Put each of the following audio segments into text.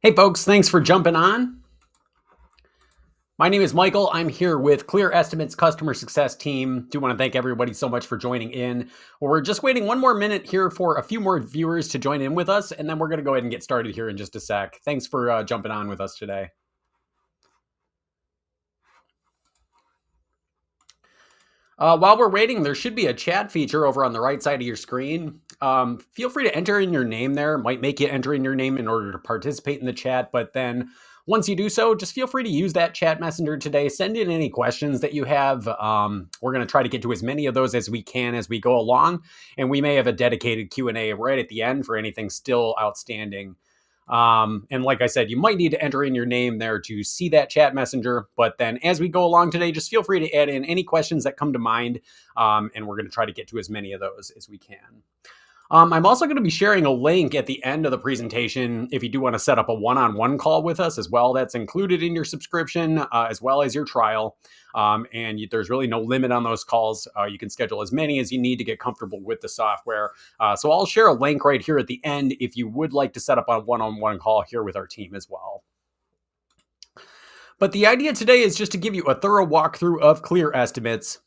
Hey folks, thanks for jumping on. My name is Michael. I'm here with Clear Estimates customer success team. Do want to thank everybody so much for joining in. We're just waiting one more minute here for a few more viewers to join in with us, and then we're going to go ahead and get started here in just a sec. Thanks for jumping on with us today. While we're waiting, there should be a chat feature over on the right side of your screen. Feel free to enter in your name there. Might make you enter in your name in order to participate in the chat, but then once you do so, just feel free to use that chat messenger today. Send in any questions that you have. We're going to try to get to as many of those as we can as we go along, and we may have a dedicated Q&A right at the end for anything still outstanding. And like I said, you might need to enter in your name there to see that chat messenger. But then as we go along today, just feel free to add in any questions that come to mind. And we're going to try to get to as many of those as we can. I'm also going to be sharing a link at the end of the presentation if you do want to set up a one-on-one call with us as well. That's included in your subscription as well as your trial. There's really no limit on those calls. You can schedule as many as you need to get comfortable with the software. So I'll share a link right here at the end if you would like to set up a one-on-one call here with our team as well. But the idea today is just to give you a thorough walkthrough of Clear Estimates.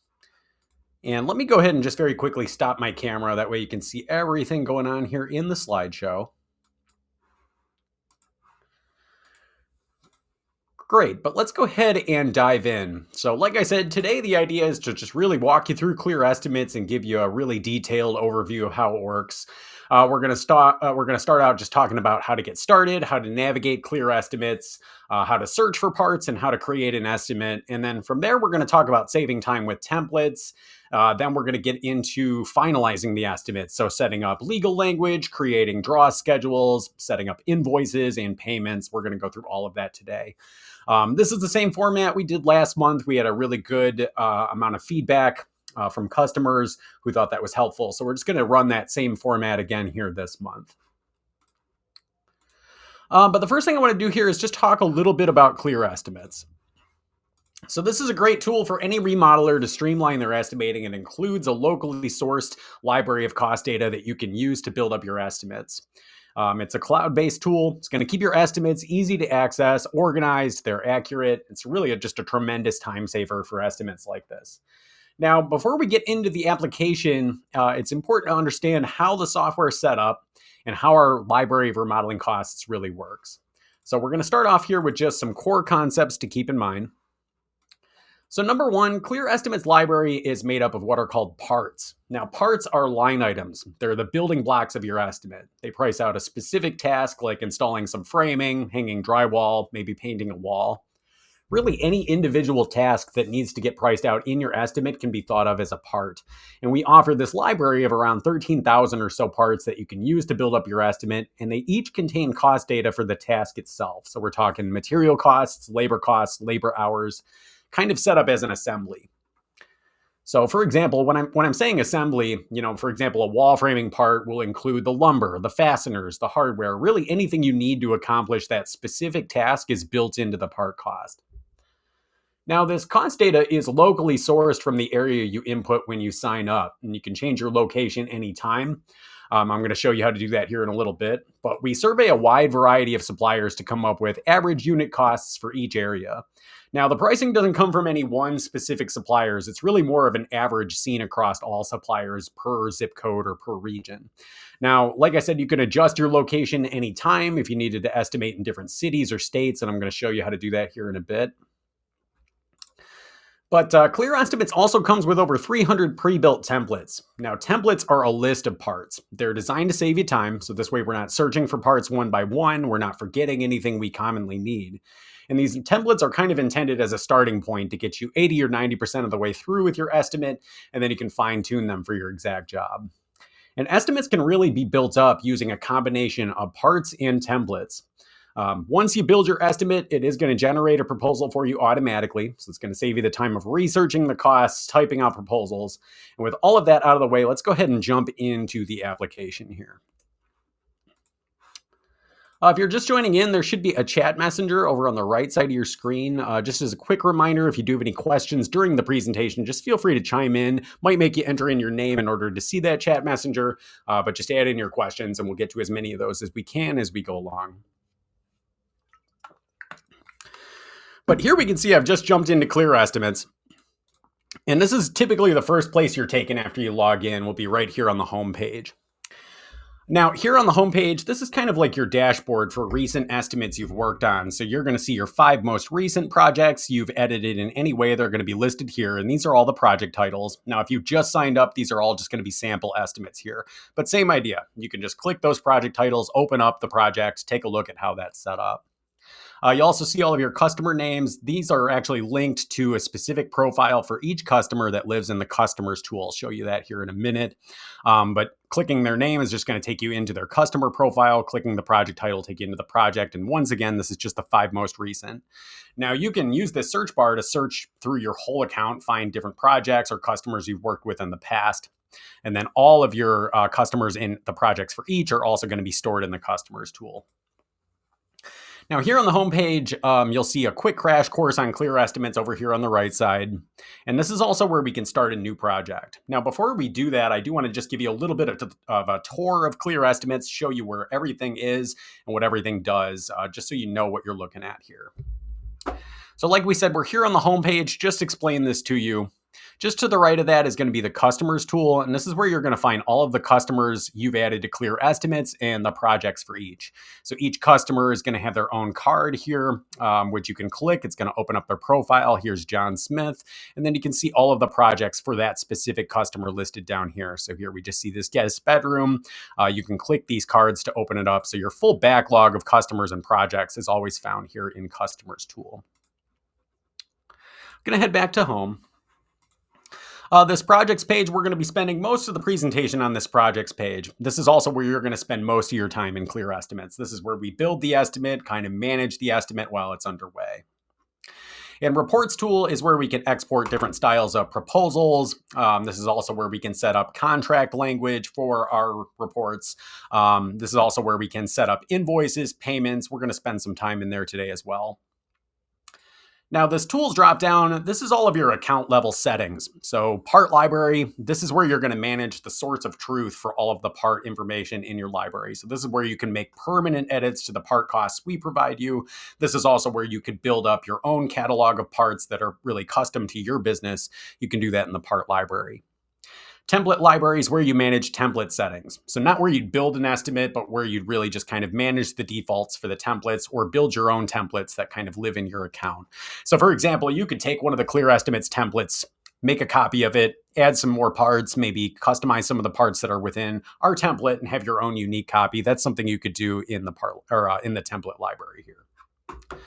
And let me go ahead and just very quickly stop my camera. That way you can see everything going on here in the slideshow. Great, but let's go ahead and dive in. So like I said, today the idea is to just really walk you through Clear Estimates and give you a really detailed overview of how it works. We're going to start out just talking about how to get started, how to navigate Clear Estimates, how to search for parts, and how to create an estimate. And then from there, we're going to talk about saving time with templates. Then we're going to get into finalizing the estimates. So setting up legal language, creating draw schedules, setting up invoices and payments. We're going to go through all of that today. This is the same format we did last month. We had a really good amount of feedback from customers who thought that was helpful. So we're just going to run that same format again here this month. But the first thing I want to do here is just talk a little bit about Clear Estimates. So this is a great tool for any remodeler to streamline their estimating. It includes a locally sourced library of cost data that you can use to build up your estimates. It's a cloud-based tool. It's going to keep your estimates easy to access, organized, they're accurate. It's really just a tremendous time saver for estimates like this. Now, before we get into the application, it's important to understand how the software is set up and how our library of remodeling costs really works. So we're going to start off here with just some core concepts to keep in mind. So number one, Clear Estimates library is made up of what are called parts. Now, parts are line items. They're the building blocks of your estimate. They price out a specific task like installing some framing, hanging drywall, maybe painting a wall. Really, any individual task that needs to get priced out in your estimate can be thought of as a part. And we offer this library of around 13,000 or so parts that you can use to build up your estimate, and they each contain cost data for the task itself. So we're talking material costs, labor hours, kind of set up as an assembly. So for example, when I'm saying assembly, for example, a wall framing part will include the lumber, the fasteners, the hardware, really anything you need to accomplish that specific task is built into the part cost. Now, this cost data is locally sourced from the area you input when you sign up, and you can change your location anytime. I'm going to show you how to do that here in a little bit, but we survey a wide variety of suppliers to come up with average unit costs for each area. Now, the pricing doesn't come from any one specific suppliers. It's really more of an average seen across all suppliers per zip code or per region. Now, like I said, you can adjust your location anytime if you needed to estimate in different cities or states, and I'm going to show you how to do that here in a bit. But Clear Estimates also comes with over 300 pre-built templates. Now, templates are a list of parts. They're designed to save you time, so this way we're not searching for parts one by one, we're not forgetting anything we commonly need. And these templates are kind of intended as a starting point to get you 80 or 90% of the way through with your estimate, and then you can fine-tune them for your exact job. And estimates can really be built up using a combination of parts and templates. Once you build your estimate, it is going to generate a proposal for you automatically. So it's going to save you the time of researching the costs, typing out proposals. And with all of that out of the way, let's go ahead and jump into the application here. If you're just joining in, there should be a chat messenger over on the right side of your screen. Just as a quick reminder, if you do have any questions during the presentation, just feel free to chime in. Might make you enter in your name in order to see that chat messenger, but just add in your questions and we'll get to as many of those as we can as we go along. But here we can see I've just jumped into Clear Estimates. And this is typically the first place you're taken after you log in. Will be right here on the home page. Now, here on the homepage, this is kind of like your dashboard for recent estimates you've worked on. So you're going to see your 5 most recent projects you've edited in any way. They're going to be listed here. And these are all the project titles. Now, if you've just signed up, these are all just going to be sample estimates here. But same idea. You can just click those project titles, open up the project, take a look at how that's set up. You also see all of your customer names. These are actually linked to a specific profile for each customer that lives in the customers tool. I'll show you that here in a minute. But clicking their name is just going to take you into their customer profile. Clicking the project title will take you into the project. And once again, this is just the 5 most recent. Now you can use this search bar to search through your whole account, find different projects or customers you've worked with in the past. And then all of your customers in the projects for each are also going to be stored in the customers tool. Now here on the homepage, you'll see a quick crash course on Clear Estimates over here on the right side. And this is also where we can start a new project. Now, before we do that, I do want to just give you a little bit of a tour of Clear Estimates, show you where everything is and what everything does, just so you know what you're looking at here. So like we said, we're here on the homepage, just explain this to you. Just to the right of that is going to be the customers tool. And this is where you're going to find all of the customers you've added to Clear Estimates and the projects for each. So each customer is going to have their own card here, which you can click. It's going to open up their profile. Here's John Smith. And then you can see all of the projects for that specific customer listed down here. So here we just see this guest bedroom. You can click these cards to open it up. So your full backlog of customers and projects is always found here in Customers tool. I'm going to head back to home. This projects page, we're going to be spending most of the presentation on this projects page. This is also where you're going to spend most of your time in Clear Estimates. This is where we build the estimate, kind of manage the estimate while it's underway. And reports tool is where we can export different styles of proposals. This is also where we can set up contract language for our reports. This is also where we can set up invoices, payments. We're going to spend some time in there today as well. Now this tools drop down, this is all of your account level settings. So part library, this is where you're going to manage the source of truth for all of the part information in your library. So this is where you can make permanent edits to the part costs we provide you. This is also where you could build up your own catalog of parts that are really custom to your business. You can do that in the part library. Template library is where you manage template settings. So not where you'd build an estimate, but where you'd really just kind of manage the defaults for the templates or build your own templates that kind of live in your account. So for example, you could take one of the Clear Estimates templates, make a copy of it, add some more parts, maybe customize some of the parts that are within our template and have your own unique copy. That's something you could do in the in the template library here.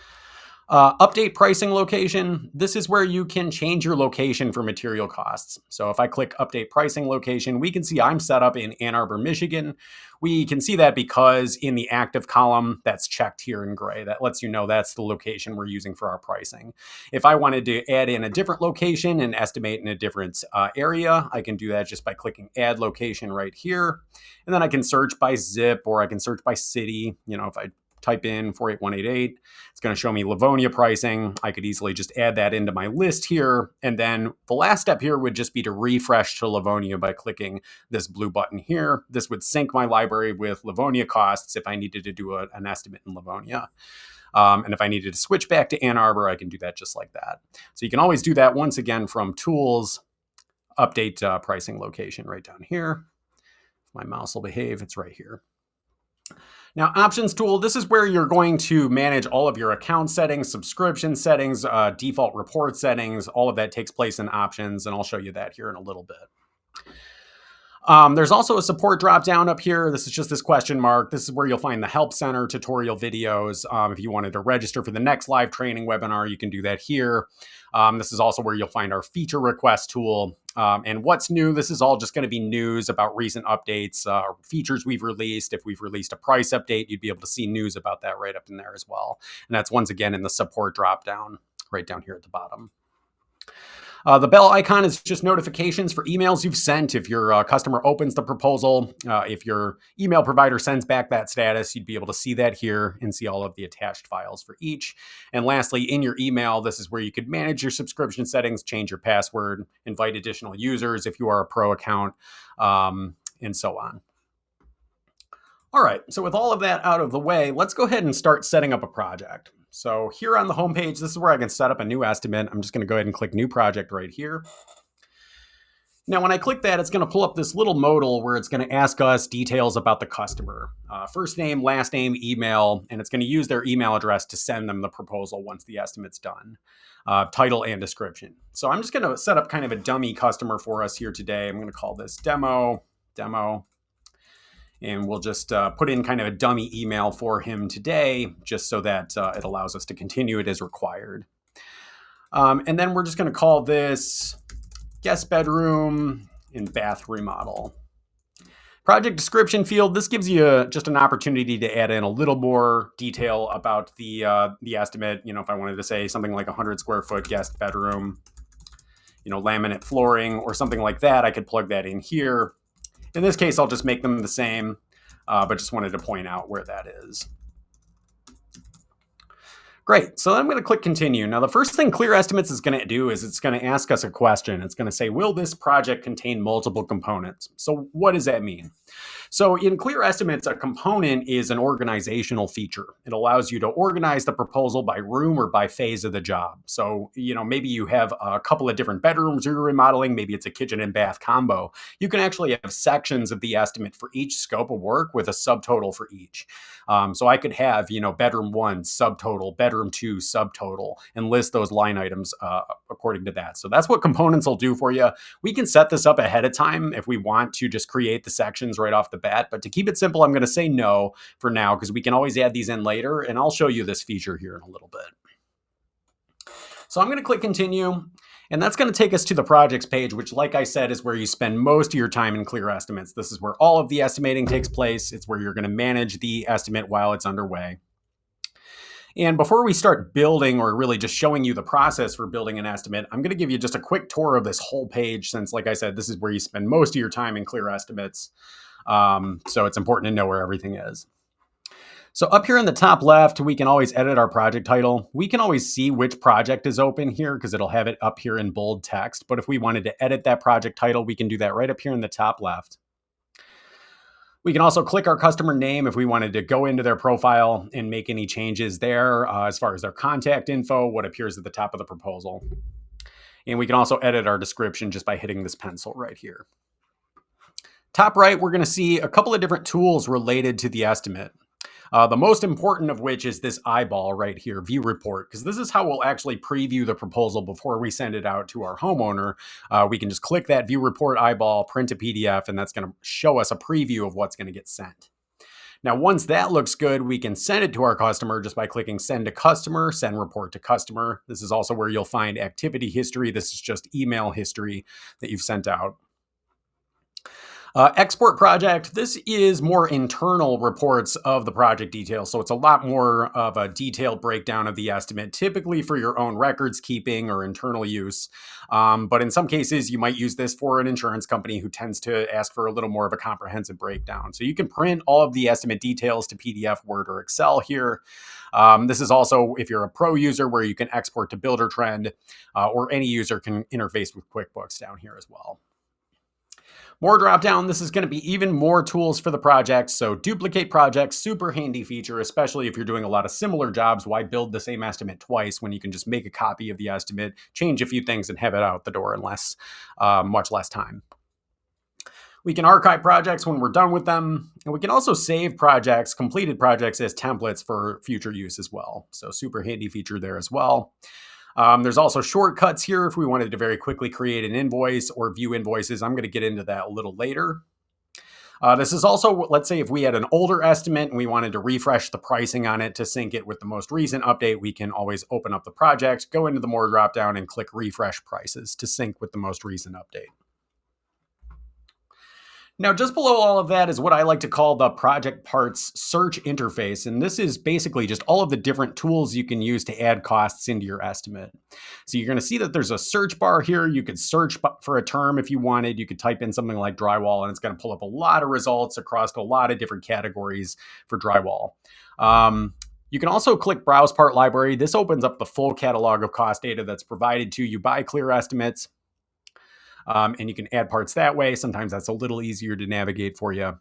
Update pricing location. This is where you can change your location for material costs. So if I click update pricing location, we can see I'm set up in Ann Arbor, Michigan. We can see that because in the active column, that's checked here in gray. That lets you know that's the location we're using for our pricing. If I wanted to add in a different location and estimate in a different area, I can do that just by clicking add location right here. And then I can search by zip or I can search by city. You know, if I type in 48188, it's going to show me Livonia pricing. I could easily just add that into my list here. And then the last step here would just be to refresh to Livonia by clicking this blue button here. This would sync my library with Livonia costs if I needed to do an estimate in Livonia. And if I needed to switch back to Ann Arbor, I can do that just like that. So you can always do that once again from tools, update pricing location right down here. My mouse will behave, it's right here. Now, options tool, this is where you're going to manage all of your account settings, subscription settings, default report settings. All of that takes place in options, and I'll show you that here in a little bit. There's also a support drop down up here. This is just this question mark. This is where you'll find the Help Center tutorial videos. If you wanted to register for the next live training webinar, you can do that here. This is also where you'll find our feature request tool. And what's new, this is all just going to be news about recent updates, features we've released. If we've released a price update, you'd be able to see news about that right up in there as well. And that's once again in the support drop down right down here at the bottom. The bell icon is just notifications for emails you've sent. If your customer opens the proposal, if your email provider sends back that status, you'd be able to see that here and see all of the attached files for each. And lastly, in your email, this is where you could manage your subscription settings, change your password, invite additional users if you are a pro account, and so on. All right, so with all of that out of the way, let's go ahead and start setting up a project. So here on the homepage, this is where I can set up a new estimate. I'm just going to go ahead and click New Project right here. Now, when I click that, it's going to pull up this little modal where it's going to ask us details about the customer. First name, last name, email, and it's going to use their email address to send them the proposal once the estimate's done. Title and description. So I'm just going to set up kind of a dummy customer for us here today. I'm going to call this demo, and we'll just put in kind of a dummy email for him today, just so that it allows us to continue it as required. And then we're just going to call this guest bedroom and bath remodel. Project description field, this gives you just an opportunity to add in a little more detail about the estimate. You know, if I wanted to say something like 100 square foot guest bedroom, you know, laminate flooring or something like that, I could plug that in here. In this case, I'll just make them the same, but just wanted to point out where that is. Great, so I'm going to click continue. Now, the first thing Clear Estimates is going to do is it's going to ask us a question. It's going to say, will this project contain multiple components? So what does that mean? So in Clear Estimates, a component is an organizational feature. It allows you to organize the proposal by room or by phase of the job. So, you know, maybe you have a couple of different bedrooms you're remodeling. Maybe it's a kitchen and bath combo. You can actually have sections of the estimate for each scope of work with a subtotal for each. So I could have, you know, bedroom 1 subtotal, bedroom 2 subtotal, and list those line items according to that. So that's what components will do for you. We can set this up ahead of time if we want to just create the sections right off the bat. But to keep it simple, I'm going to say no for now, because we can always add these in later. And I'll show you this feature here in a little bit. So I'm going to click continue. And that's going to take us to the projects page, which, like I said, is where you spend most of your time in Clear Estimates. This is where all of the estimating takes place. It's where you're going to manage the estimate while it's underway. And before we start building, or really just showing you the process for building an estimate, I'm going to give you just a quick tour of this whole page, since, like I said, this is where you spend most of your time in Clear Estimates. So it's important to know where everything is. So up here in the top left, we can always edit our project title. We can always see which project is open here because it'll have it up here in bold text. But if we wanted to edit that project title, we can do that right up here in the top left. We can also click our customer name if we wanted to go into their profile and make any changes there as far as their contact info, what appears at the top of the proposal. And we can also edit our description just by hitting this pencil right here. Top right, we're going to see a couple of different tools related to the estimate. The most important of which is this eyeball right here, View Report, because this is how we'll actually preview the proposal before we send it out to our homeowner. We can just click that View Report eyeball, print a PDF, and that's going to show us a preview of what's going to get sent. Now, once that looks good, we can send it to our customer just by clicking Send to Customer, Send Report to Customer. This is also where you'll find activity history. This is just email history that you've sent out. Export project, this is more internal reports of the project details. So it's a lot more of a detailed breakdown of the estimate, typically for your own records keeping or internal use. But in some cases, you might use this for an insurance company who tends to ask for a little more of a comprehensive breakdown. So you can print all of the estimate details to PDF, Word, or Excel here. This is also, if you're a pro user, where you can export to Buildertrend, or any user can interface with QuickBooks down here as well. More drop down, this is going to be even more tools for the project. So duplicate projects, super handy feature, especially if you're doing a lot of similar jobs. Why build the same estimate twice when you can just make a copy of the estimate, change a few things, and have it out the door in much less time. We can archive projects when we're done with them. And we can also save projects, completed projects, as templates for future use as well. So super handy feature there as well. There's also shortcuts here if we wanted to very quickly create an invoice or view invoices. I'm going to get into that a little later. This is also, let's say if we had an older estimate and we wanted to refresh the pricing on it to sync it with the most recent update, we can always open up the project, go into the More dropdown, and click Refresh Prices to sync with the most recent update. Now, just below all of that is what I like to call the Project Parts search interface. And this is basically just all of the different tools you can use to add costs into your estimate. So you're going to see that there's a search bar here. You could search for a term if you wanted. You could type in something like drywall, and it's going to pull up a lot of results across a lot of different categories for drywall. You can also click Browse Part Library. This opens up the full catalog of cost data that's provided to you by Clear Estimates. And you can add parts that way. Sometimes that's a little easier to navigate for you.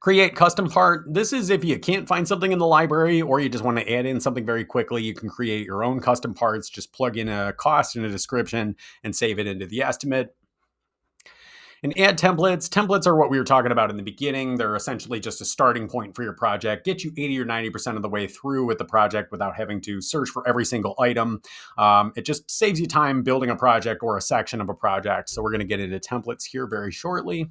Create custom part. This is if you can't find something in the library or you just want to add in something very quickly, you can create your own custom parts. Just plug in a cost and a description and save it into the estimate. And add templates. Templates are what we were talking about in the beginning. They're essentially just a starting point for your project, get you 80 or 90% of the way through with the project without having to search for every single item. It just saves you time building a project or a section of a project. So we're going to get into templates here very shortly.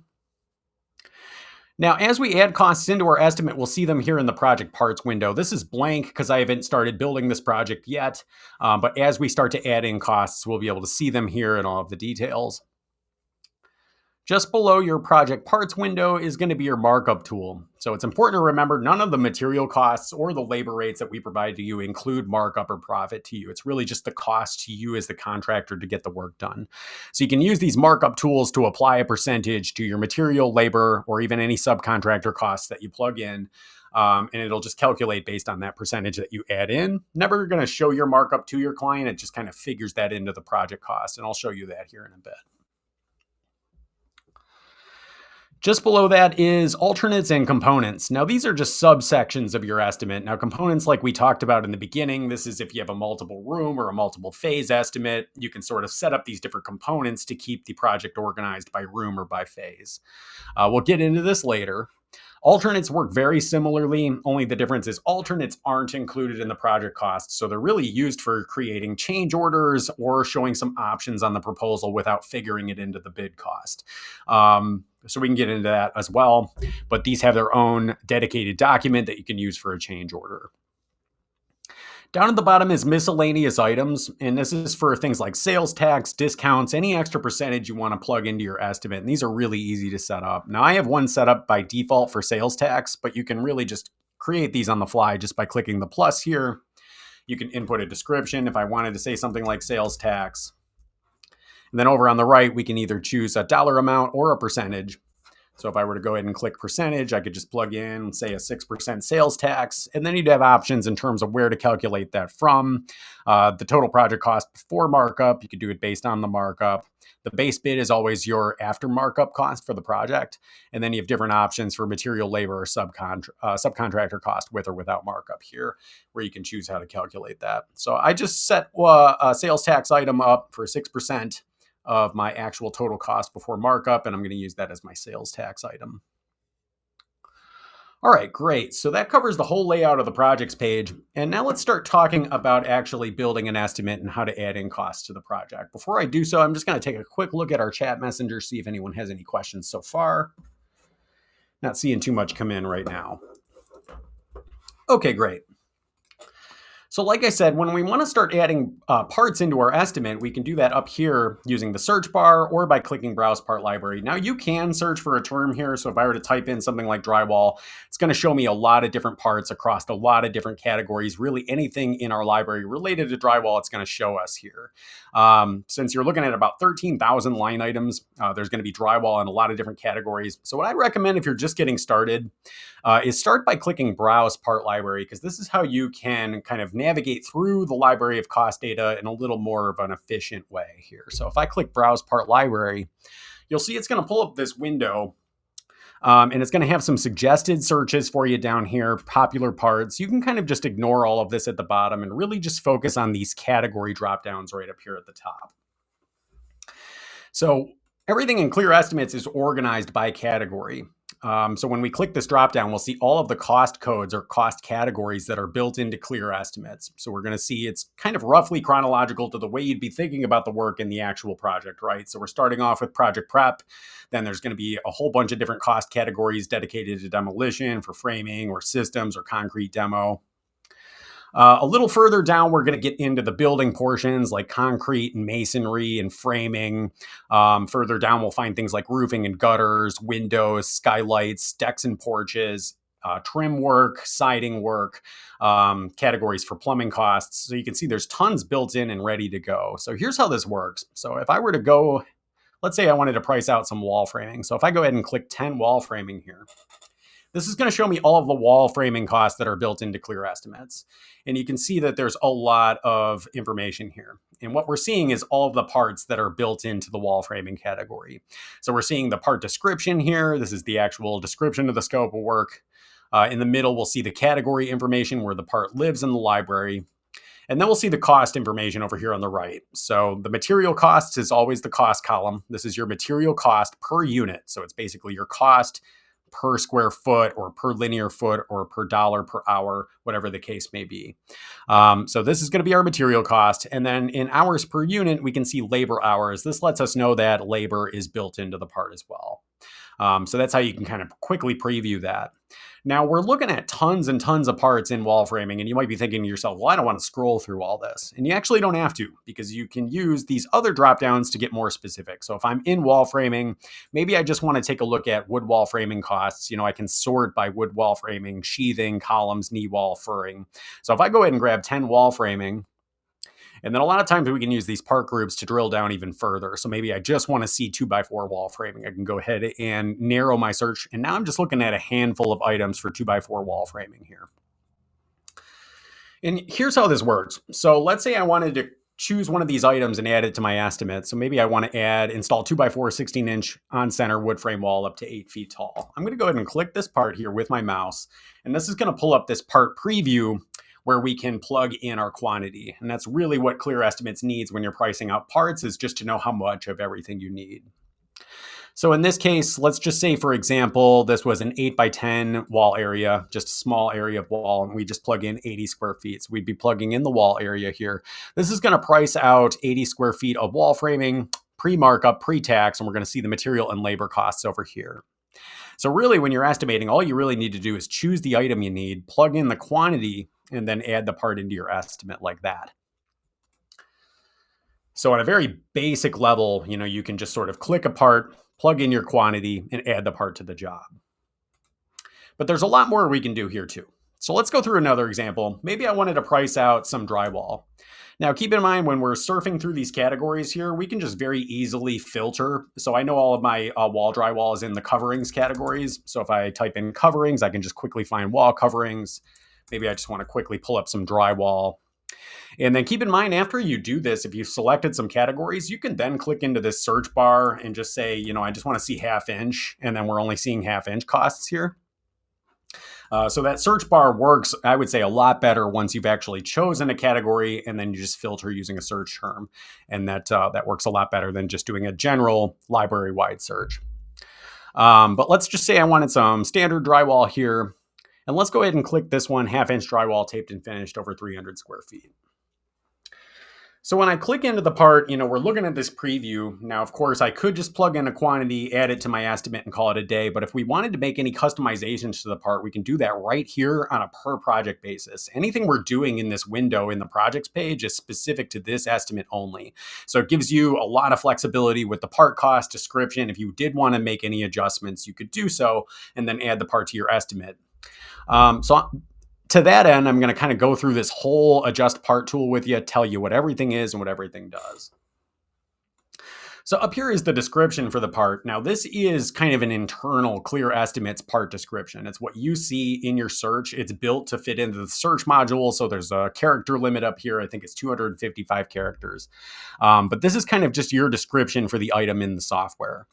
Now, as we add costs into our estimate, we'll see them here in the project parts window. This is blank because I haven't started building this project yet. But as we start to add in costs, we'll be able to see them here and all of the details. Just below your project parts window is going to be your markup tool. So it's important to remember none of the material costs or the labor rates that we provide to you include markup or profit to you. It's really just the cost to you as the contractor to get the work done. So you can use these markup tools to apply a percentage to your material, labor, or even any subcontractor costs that you plug in. And it'll just calculate based on that percentage that you add in. Never going to show your markup to your client. It just kind of figures that into the project cost. And I'll show you that here in a bit. Just below that is alternates and components. Now, these are just subsections of your estimate. Now, components, like we talked about in the beginning, this is if you have a multiple room or a multiple phase estimate, you can sort of set up these different components to keep the project organized by room or by phase. We'll get into this later. Alternates work very similarly, only the difference is alternates aren't included in the project costs. So they're really used for creating change orders or showing some options on the proposal without figuring it into the bid cost. So we can get into that as well. But these have their own dedicated document that you can use for a change order. Down at the bottom is miscellaneous items, and this is for things like sales tax, discounts, any extra percentage you want to plug into your estimate. And these are really easy to set up. Now, I have one set up by default for sales tax, but you can really just create these on the fly just by clicking the plus here. You can input a description if I wanted to say something like sales tax. And then over on the right, we can either choose a dollar amount or a percentage. So if I were to go ahead and click percentage, I could just plug in, say, a 6% sales tax, and then you'd have options in terms of where to calculate that from. The total project cost before markup, you could do it based on the markup. The base bid is always your after markup cost for the project. And then you have different options for material, labor, or subcontractor cost with or without markup here, where you can choose how to calculate that. So I just set a sales tax item up for 6% of my actual total cost before markup, and I'm going to use that as my sales tax item. All right, great. So that covers the whole layout of the projects page. And now let's start talking about actually building an estimate and how to add in costs to the project. Before I do so, I'm just going to take a quick look at our chat messenger, see if anyone has any questions so far. Not seeing too much come in right now. Okay, great. So like I said, when we want to start adding parts into our estimate, we can do that up here using the search bar or by clicking Browse Part Library. Now you can search for a term here. So if I were to type in something like drywall, it's going to show me a lot of different parts across a lot of different categories. Really anything in our library related to drywall, it's going to show us here. Since you're looking at about 13,000 line items, there's going to be drywall in a lot of different categories. So what I'd recommend if you're just getting started is start by clicking Browse Part Library, because this is how you can kind of navigate through the library of cost data in a little more of an efficient way here. So if I click Browse Part Library, you'll see it's going to pull up this window. And it's going to have some suggested searches for you down here, popular parts. You can kind of just ignore all of this at the bottom and really just focus on these category dropdowns right up here at the top. So everything in Clear Estimates is organized by category. So when we click this dropdown, we'll see all of the cost codes or cost categories that are built into Clear Estimates. So we're going to see it's kind of roughly chronological to the way you'd be thinking about the work in the actual project, right? So we're starting off with project prep. Then there's going to be a whole bunch of different cost categories dedicated to demolition, for framing or systems or concrete demo. A little further down, we're going to get into the building portions like concrete and masonry and framing. Further down, we'll find things like roofing and gutters, windows, skylights, decks and porches, trim work, siding work, categories for plumbing costs. So you can see there's tons built in and ready to go. So here's how this works. So if I were to go, let's say I wanted to price out some wall framing. So if I go ahead and click 10 wall framing here, This is going to show me all of the wall framing costs that are built into Clear Estimates. And you can see that there's a lot of information here. And what we're seeing is all of the parts that are built into the wall framing category. So we're seeing the part description here. This is the actual description of the scope of work. In the middle, we'll see the category information where the part lives in the library. And then we'll see the cost information over here on the right. So the material costs is always the cost column. This is your material cost per unit. So it's basically your cost per square foot or per linear foot or per dollar per hour, whatever the case may be. So this is going to be our material cost. And then in hours per unit, we can see labor hours. This lets us know that labor is built into the part as well. So that's how you can kind of quickly preview that. Now we're looking at tons and tons of parts in wall framing, and you might be thinking to yourself, well, I don't want to scroll through all this. And you actually don't have to, because you can use these other drop downs to get more specific. So if I'm in wall framing, maybe I just want to take a look at wood wall framing costs. I can sort by wood wall framing, sheathing, columns, knee wall, furring. So if I go ahead and grab 10 wall framing, and then a lot of times we can use these part groups to drill down even further. So maybe I just want to see 2x4 wall framing. I can go ahead and narrow my search. And now I'm just looking at a handful of items for 2x4 wall framing here. And here's how this works. So let's say I wanted to choose one of these items and add it to my estimate. So maybe I want to install 2x4 16-inch on center wood frame wall up to 8 feet tall. I'm going to go ahead and click this part here with my mouse. And this is going to pull up this part preview where we can plug in our quantity. And that's really what Clear Estimates needs when you're pricing out parts, is just to know how much of everything you need. So in this case, let's just say, for example, this was an 8x10 wall area, just a small area of wall, and we just plug in 80 square feet. So we'd be plugging in the wall area here. This is going to price out 80 square feet of wall framing, pre-markup, pre-tax, and we're going to see the material and labor costs over here. So really, when you're estimating, all you really need to do is choose the item you need, plug in the quantity, and then add the part into your estimate like that. So on a very basic level, you can just sort of click a part, plug in your quantity, and add the part to the job. But there's a lot more we can do here too. So let's go through another example. Maybe I wanted to price out some drywall. Now, keep in mind, when we're surfing through these categories here, we can just very easily filter. So I know all of my wall drywall is in the coverings categories. So if I type in coverings, I can just quickly find wall coverings. Maybe I just want to quickly pull up some drywall. And then keep in mind, after you do this, if you've selected some categories, you can then click into this search bar and just say, I just want to see 1/2 inch. And then we're only seeing 1/2 inch costs here. So that search bar works, I would say, a lot better once you've actually chosen a category and then you just filter using a search term. And that works a lot better than just doing a general library-wide search. But let's just say I wanted some standard drywall here. And let's go ahead and click this one, 1/2 inch drywall taped and finished over 300 square feet. So when I click into the part, we're looking at this preview. Now, of course, I could just plug in a quantity, add it to my estimate, and call it a day. But if we wanted to make any customizations to the part, we can do that right here on a per project basis. Anything we're doing in this window in the projects page is specific to this estimate only. So it gives you a lot of flexibility with the part cost description. If you did want to make any adjustments, you could do so and then add the part to your estimate. To that end, I'm going to kind of go through this whole adjust part tool with you, tell you what everything is and what everything does. So up here is the description for the part. Now, this is kind of an internal Clear Estimates part description. It's what you see in your search. It's built to fit into the search module. So there's a character limit up here. I think it's 255 characters. But this is kind of just your description for the item in the software.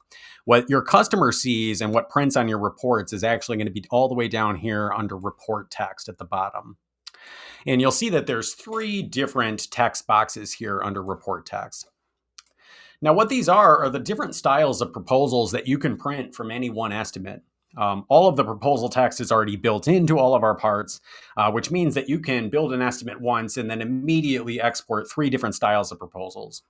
What your customer sees and what prints on your reports is actually going to be all the way down here under report text at the bottom. And you'll see that there's 3 different text boxes here under report text. Now, what these are the different styles of proposals that you can print from any one estimate. All of the proposal text is already built into all of our parts, which means that you can build an estimate once and then immediately export 3 different styles of proposals.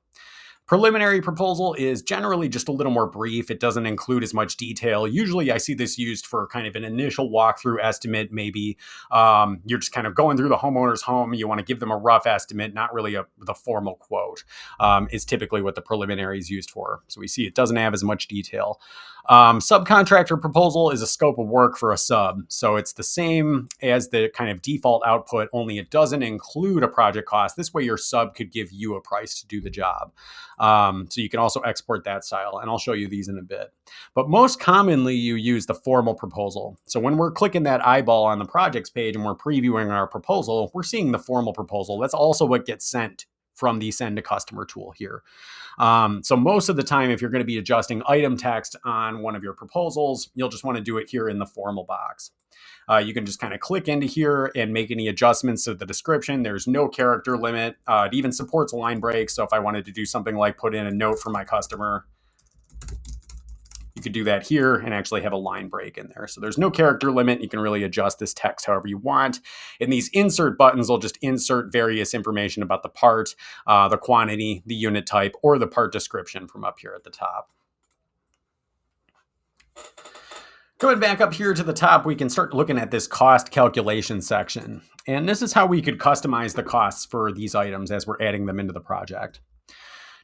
Preliminary proposal is generally just a little more brief. It doesn't include as much detail. Usually I see this used for kind of an initial walkthrough estimate. Maybe you're just kind of going through the homeowner's home. You want to give them a rough estimate, not really the formal quote, is typically what the preliminary is used for. So we see it doesn't have as much detail. Subcontractor proposal is a scope of work for a sub. So it's the same as the kind of default output, only it doesn't include a project cost. This way your sub could give you a price to do the job. So you can also export that style, and I'll show you these in a bit. But most commonly you use the formal proposal. So when we're clicking that eyeball on the projects page and we're previewing our proposal, we're seeing the formal proposal. That's also what gets sent from the send to customer tool here. So most of the time, if you're going to be adjusting item text on one of your proposals, you'll just want to do it here in the formal box. You can just kind of click into here and make any adjustments to the description. There's no character limit. It even supports line breaks. So if I wanted to do something like put in a note for my customer, you could do that here and actually have a line break in there. So there's no character limit. You can really adjust this text however you want. And these insert buttons will just insert various information about the part, the quantity, the unit type, or the part description from up here at the top. Going back up here to the top, we can start looking at this cost calculation section. And this is how we could customize the costs for these items as we're adding them into the project.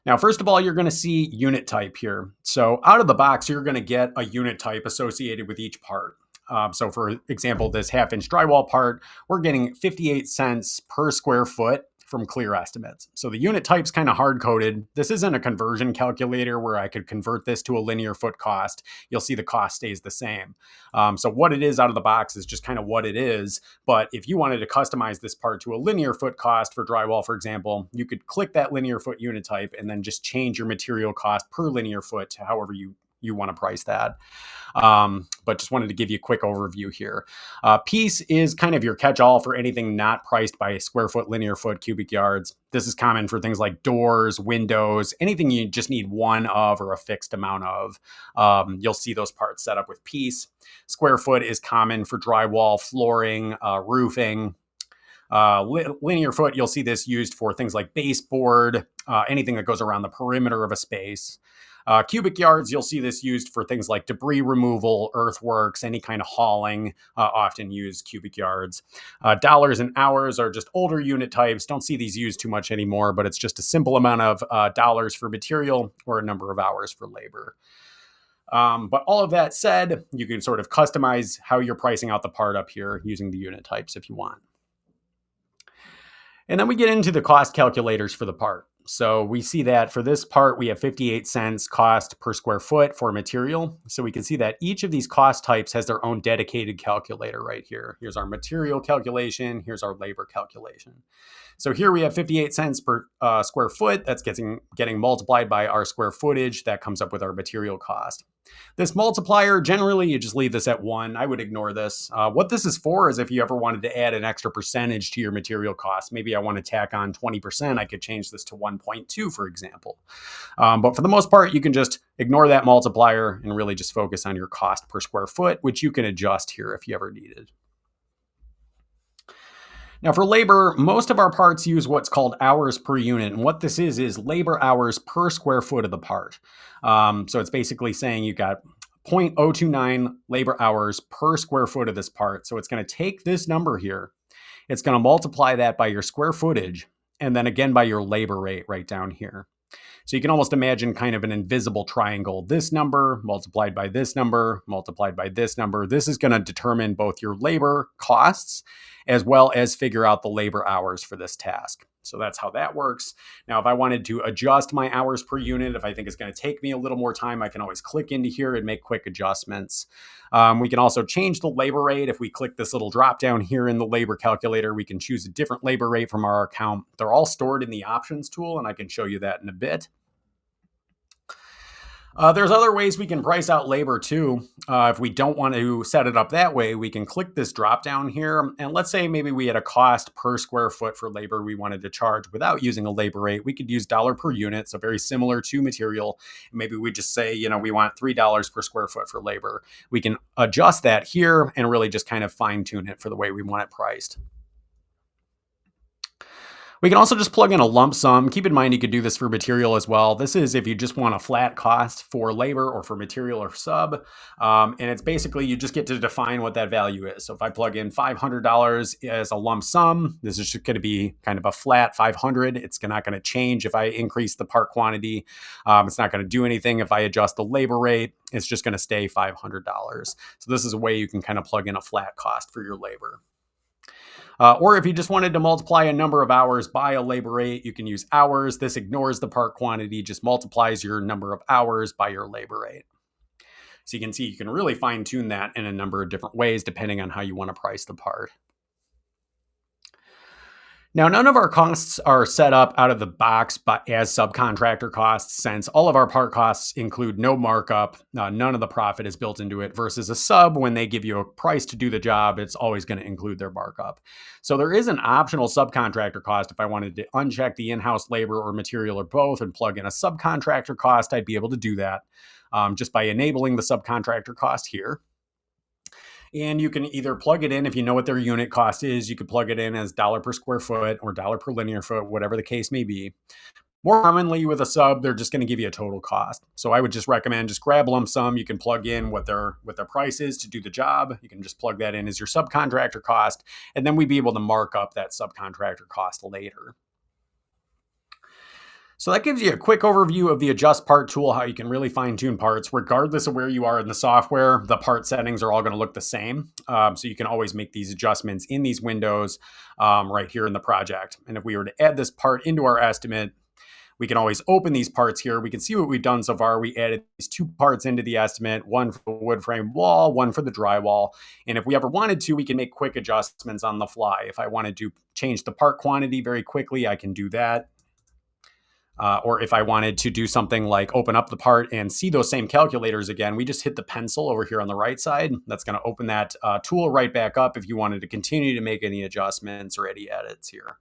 Now, first of all, you're going to see unit type here. So out of the box, you're going to get a unit type associated with each part. So for example, this 1/2-inch drywall part, we're getting 58 cents per square foot from Clear Estimates. So the unit type's kind of hard-coded. This isn't a conversion calculator where I could convert this to a linear foot cost. You'll see the cost stays the same. So what it is out of the box is just kind of what it is. But if you wanted to customize this part to a linear foot cost for drywall, for example, you could click that linear foot unit type and then just change your material cost per linear foot to however you want to price that. But just wanted to give you a quick overview here. Piece is kind of your catch-all for anything not priced by square foot, linear foot, cubic yards. This is common for things like doors, windows, anything you just need one of or a fixed amount of. You'll see those parts set up with piece. Square foot is common for drywall, flooring, roofing. Linear foot, you'll see this used for things like baseboard, anything that goes around the perimeter of a space. Cubic yards, you'll see this used for things like debris removal, earthworks, any kind of hauling, often use cubic yards. Dollars and hours are just older unit types. Don't see these used too much anymore, but it's just a simple amount of dollars for material or a number of hours for labor. But all of that said, you can sort of customize how you're pricing out the part up here using the unit types if you want. And then we get into the cost calculators for the part. So we see that for this part, we have 58 cents cost per square foot for material. So we can see that each of these cost types has their own dedicated calculator right here. Here's our material calculation. Here's our labor calculation. So here we have 58 cents per square foot. That's getting multiplied by our square footage. That comes up with our material cost. This multiplier, generally, you just leave this at 1. I would ignore this. What this is for is if you ever wanted to add an extra percentage to your material cost. Maybe I want to tack on 20%. I could change this to 1.2, for example. But for the most part, you can just ignore that multiplier and really just focus on your cost per square foot, which you can adjust here if you ever needed. Now for labor, most of our parts use what's called hours per unit. And what this is labor hours per square foot of the part. So it's basically saying you got 0.029 labor hours per square foot of this part. So it's going to take this number here. It's going to multiply that by your square footage and then again by your labor rate right down here. So you can almost imagine kind of an invisible triangle. This number multiplied by this number multiplied by this number. This is going to determine both your labor costs as well as figure out the labor hours for this task. So that's how that works. Now, if I wanted to adjust my hours per unit, if I think it's going to take me a little more time, I can always click into here and make quick adjustments. We can also change the labor rate. If we click this little drop down here in the labor calculator, we can choose a different labor rate from our account. They're all stored in the options tool, and I can show you that in a bit. There's other ways we can price out labor too. If we don't want to set it up that way, we can click this drop down here. And let's say maybe we had a cost per square foot for labor we wanted to charge without using a labor rate. We could use dollar per unit, so very similar to material. Maybe we just say, we want $3 per square foot for labor. We can adjust that here and really just kind of fine tune it for the way we want it priced. We can also just plug in a lump sum. Keep in mind you could do this for material as well. This is if you just want a flat cost for labor or for material or sub. And it's basically you just get to define what that value is. So if I plug in $500 as a lump sum, this is just going to be kind of a flat 500. It's not going to change if I increase the part quantity. It's not going to do anything if I adjust the labor rate. It's just going to stay $500. So this is a way you can kind of plug in a flat cost for your labor. Or if you just wanted to multiply a number of hours by a labor rate, you can use hours. This ignores the part quantity, just multiplies your number of hours by your labor rate. So you can see you can really fine tune that in a number of different ways depending on how you want to price the part. Now, none of our costs are set up out of the box as subcontractor costs, since all of our part costs include no markup. None of the profit is built into it, versus a sub, when they give you a price to do the job, it's always going to include their markup. So there is an optional subcontractor cost. If I wanted to uncheck the in-house labor or material or both and plug in a subcontractor cost, I'd be able to do that just by enabling the subcontractor cost here. And you can either plug it in if you know what their unit cost is. You could plug it in as dollar per square foot or dollar per linear foot, whatever the case may be. More commonly with a sub, they're just going to give you a total cost. So I would just recommend just grab lump sum. You can plug in what their price is to do the job. You can just plug that in as your subcontractor cost, and then we'd be able to mark up that subcontractor cost later. So that gives you a quick overview of the Adjust Part tool, how you can really fine-tune parts. Regardless of where you are in the software, the part settings are all going to look the same. So you can always make these adjustments in these windows right here in the project. And if we were to add this part into our estimate, we can always open these parts here. We can see what we've done so far. We added these two parts into the estimate, one for the wood frame wall, one for the drywall. And if we ever wanted to, we can make quick adjustments on the fly. If I wanted to change the part quantity very quickly, I can do that. Or if I wanted to do something like open up the part and see those same calculators again, we just hit the pencil over here on the right side. That's going to open that tool right back up if you wanted to continue to make any adjustments or any edits here.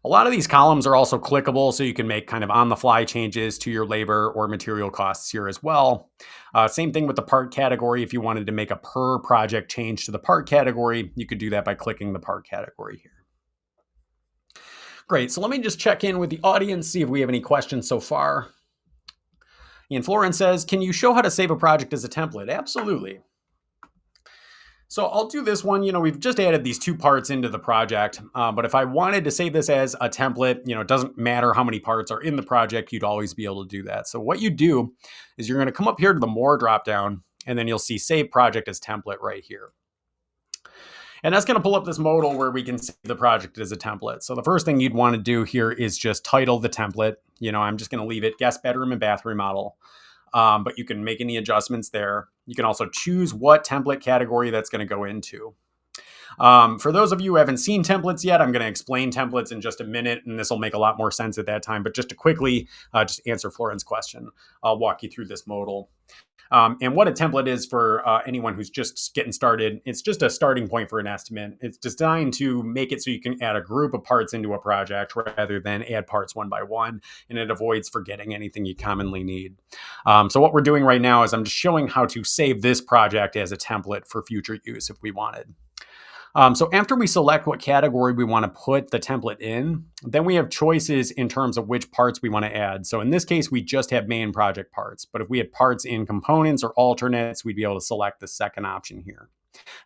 A lot of these columns are also clickable, so you can make kind of on-the-fly changes to your labor or material costs here as well. Same thing with the part category. If you wanted to make a per project change to the part category, you could do that by clicking the part category here. Great. So let me just check in with the audience, see if we have any questions so far. Ian Florence says, can you show how to save a project as a template? Absolutely. So I'll do this one. We've just added these two parts into the project, but if I wanted to save this as a template, it doesn't matter how many parts are in the project, you'd always be able to do that. So what you do is you're going to come up here to the More dropdown, and then you'll see Save Project as Template right here. And that's going to pull up this modal where we can save the project as a template. So the first thing you'd want to do here is just title the template. I'm just going to leave it guest bedroom and bath remodel. But you can make any adjustments there. You can also choose what template category that's going to go into. For those of you who haven't seen templates yet, I'm going to explain templates in just a minute, and this will make a lot more sense at that time. But just to quickly just answer Florence's question, I'll walk you through this modal. And what a template is for anyone who's just getting started, it's just a starting point for an estimate. It's designed to make it so you can add a group of parts into a project rather than add parts one by one, and it avoids forgetting anything you commonly need. So what we're doing right now is I'm just showing how to save this project as a template for future use if we wanted. So after we select what category we want to put the template in, then we have choices in terms of which parts we want to add. So in this case, we just have main project parts, but if we had parts in components or alternates, we'd be able to select the second option here.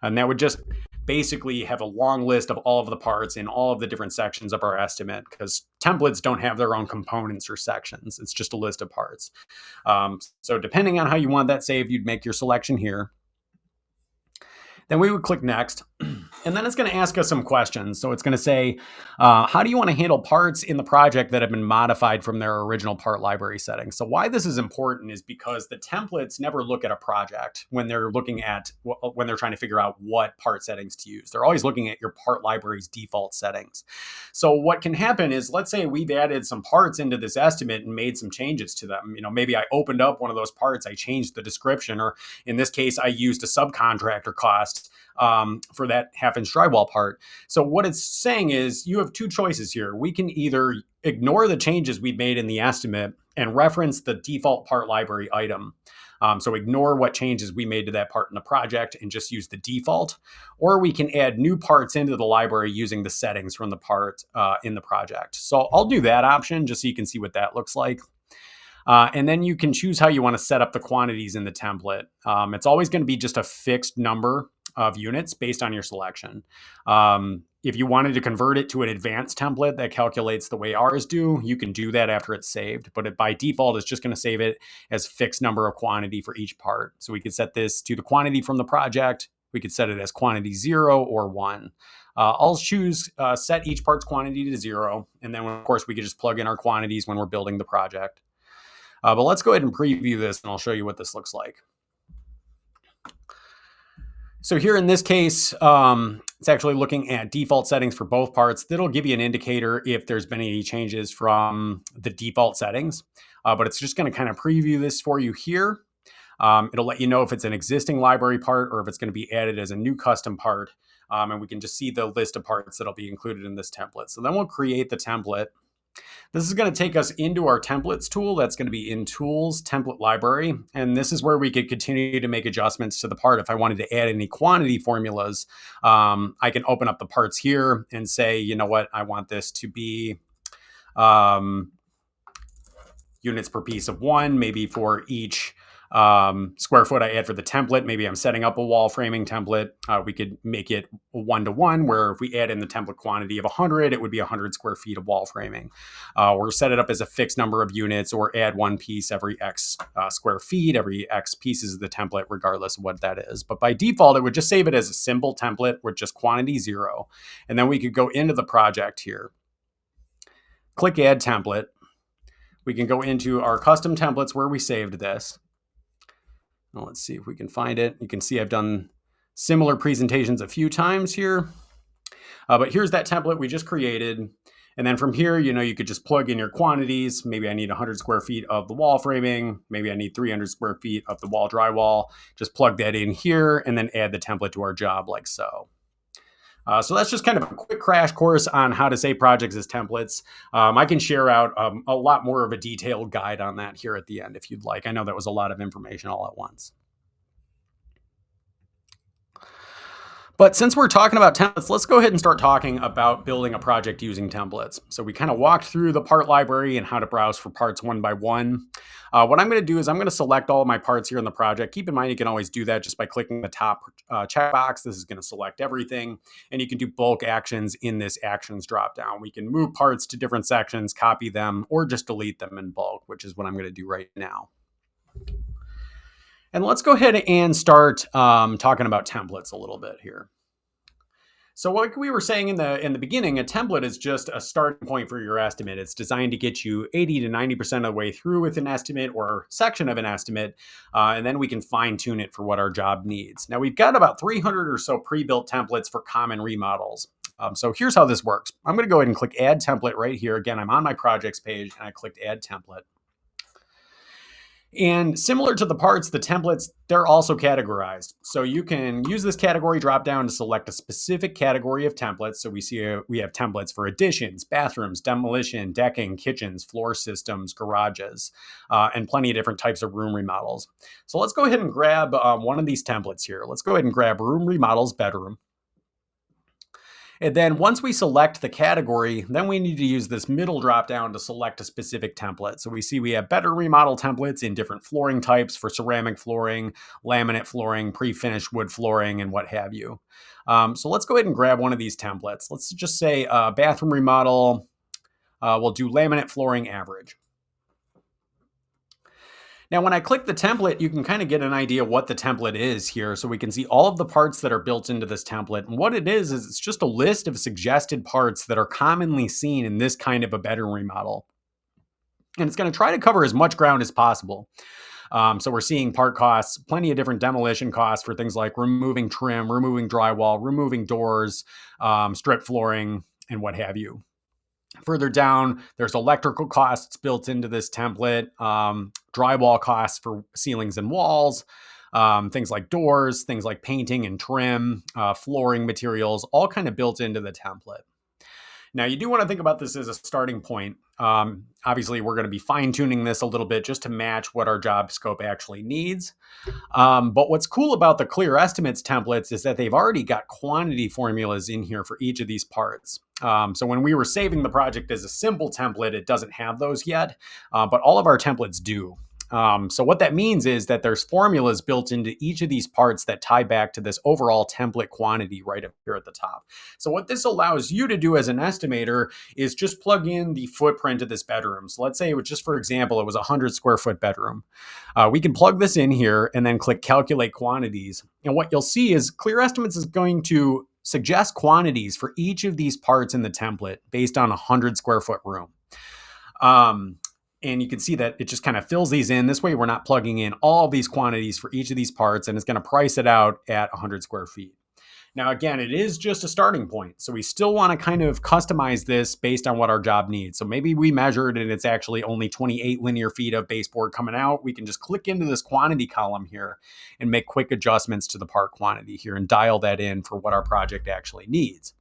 And that would just basically have a long list of all of the parts in all of the different sections of our estimate, because templates don't have their own components or sections. It's just a list of parts. So depending on how you want that saved, you'd make your selection here. Then we would click Next, and then it's going to ask us some questions. So it's going to say, how do you want to handle parts in the project that have been modified from their original part library settings? So why this is important is because the templates never look at a project when they're trying to figure out what part settings to use. They're always looking at your part library's default settings. So what can happen is, let's say we've added some parts into this estimate and made some changes to them. Maybe I opened up one of those parts, I changed the description, or in this case, I used a subcontractor cost for that half-inch drywall part. So what it's saying is you have two choices here. We can either ignore the changes we made in the estimate and reference the default part library item. So ignore what changes we made to that part in the project and just use the default. Or we can add new parts into the library using the settings from the part in the project. So I'll do that option just so you can see what that looks like. And then you can choose how you want to set up the quantities in the template. It's always going to be just a fixed number of units based on your selection. If you wanted to convert it to an advanced template that calculates the way ours do, you can do that after it's saved. But by default, it's just going to save it as fixed number of quantity for each part. So we could set this to the quantity from the project. We could set it as quantity 0 or 1. I'll choose set each part's quantity to 0. And then, of course, we could just plug in our quantities when we're building the project. But let's go ahead and preview this, and I'll show you what this looks like. So here in this case, it's actually looking at default settings for both parts. That'll give you an indicator if there's been any changes from the default settings. But it's just going to kind of preview this for you here. It'll let you know if it's an existing library part or if it's going to be added as a new custom part. And we can just see the list of parts that'll be included in this template. So then we'll create the template. This is going to take us into our templates tool. That's going to be in Tools, Template Library. And this is where we could continue to make adjustments to the part. If I wanted to add any quantity formulas, I can open up the parts here and say, you know what, I want this to be units per piece of 1, maybe for each square foot I add for the template. Maybe I'm setting up a wall framing template. We could make it 1-to-1, where if we add in the template quantity of 100, it would be 100 square feet of wall framing. Or set it up as a fixed number of units, or add one piece every X square feet, every X pieces of the template, regardless of what that is. But by default, it would just save it as a simple template with just quantity 0. And then we could go into the project here, click Add Template. We can go into our custom templates where we saved this. Now let's see if we can find it. You can see I've done similar presentations a few times here. But here's that template we just created. And then from here, you could just plug in your quantities. Maybe I need 100 square feet of the wall framing. Maybe I need 300 square feet of the wall drywall. Just plug that in here and then add the template to our job like so. So that's just kind of a quick crash course on how to save projects as templates. I can share out a lot more of a detailed guide on that here at the end if you'd like. I know that was a lot of information all at once. But since we're talking about templates, let's go ahead and start talking about building a project using templates. So we kind of walked through the part library and how to browse for parts one by one. What I'm going to do is I'm going to select all of my parts here in the project. Keep in mind, you can always do that just by clicking the top checkbox. This is going to select everything. And you can do bulk actions in this actions dropdown. We can move parts to different sections, copy them, or just delete them in bulk, which is what I'm going to do right now. And let's go ahead and start talking about templates a little bit here. So like we were saying in the beginning, a template is just a starting point for your estimate. It's designed to get you 80 to 90% of the way through with an estimate or section of an estimate, and then we can fine tune it for what our job needs. Now we've got about 300 or so pre-built templates for common remodels. So here's how this works. I'm going to go ahead and click Add Template right here. Again, I'm on my projects page and I clicked Add Template. And similar to the parts, the templates, they're also categorized. So you can use this category dropdown to select a specific category of templates. So we have templates for additions, bathrooms, demolition, decking, kitchens, floor systems, garages, and plenty of different types of room remodels. So let's go ahead and grab one of these templates here. Let's go ahead and grab room remodels bedroom. And then once we select the category, then we need to use this middle dropdown to select a specific template. So we see we have better remodel templates in different flooring types for ceramic flooring, laminate flooring, pre-finished wood flooring, and what have you. So let's go ahead and grab one of these templates. Let's just say bathroom remodel. We'll do laminate flooring average. Now, when I click the template, you can kind of get an idea what the template is here. So we can see all of the parts that are built into this template. And what it is it's just a list of suggested parts that are commonly seen in this kind of a bedroom remodel. And it's going to try to cover as much ground as possible. So we're seeing part costs, plenty of different demolition costs for things like removing trim, removing drywall, removing doors, strip flooring, and what have you. Further down, there's electrical costs built into this template, drywall costs for ceilings and walls, things like doors, things like painting and trim, flooring materials, all kind of built into the template. Now, you do want to think about this as a starting point. Obviously, we're going to be fine tuning this a little bit just to match what our job scope actually needs. But what's cool about the Clear Estimates templates is that they've already got quantity formulas in here for each of these parts. So when we were saving the project as a simple template, it doesn't have those yet, but all of our templates do. So what that means is that there's formulas built into each of these parts that tie back to this overall template quantity right up here at the top. So what this allows you to do as an estimator is just plug in the footprint of this bedroom. So let's say it was just, for example, it was a 100 square foot bedroom. We can plug this in here and then click calculate quantities. And what you'll see is Clear Estimates is going to suggest quantities for each of these parts in the template based on a 100 square foot room. And you can see that it just kind of fills these in. This way, we're not plugging in all of these quantities for each of these parts, and it's going to price it out at 100 square feet. Now, again, it is just a starting point. So we still want to kind of customize this based on what our job needs. So maybe we measured and it's actually only 28 linear feet of baseboard coming out. We can just click into this quantity column here and make quick adjustments to the part quantity here and dial that in for what our project actually needs.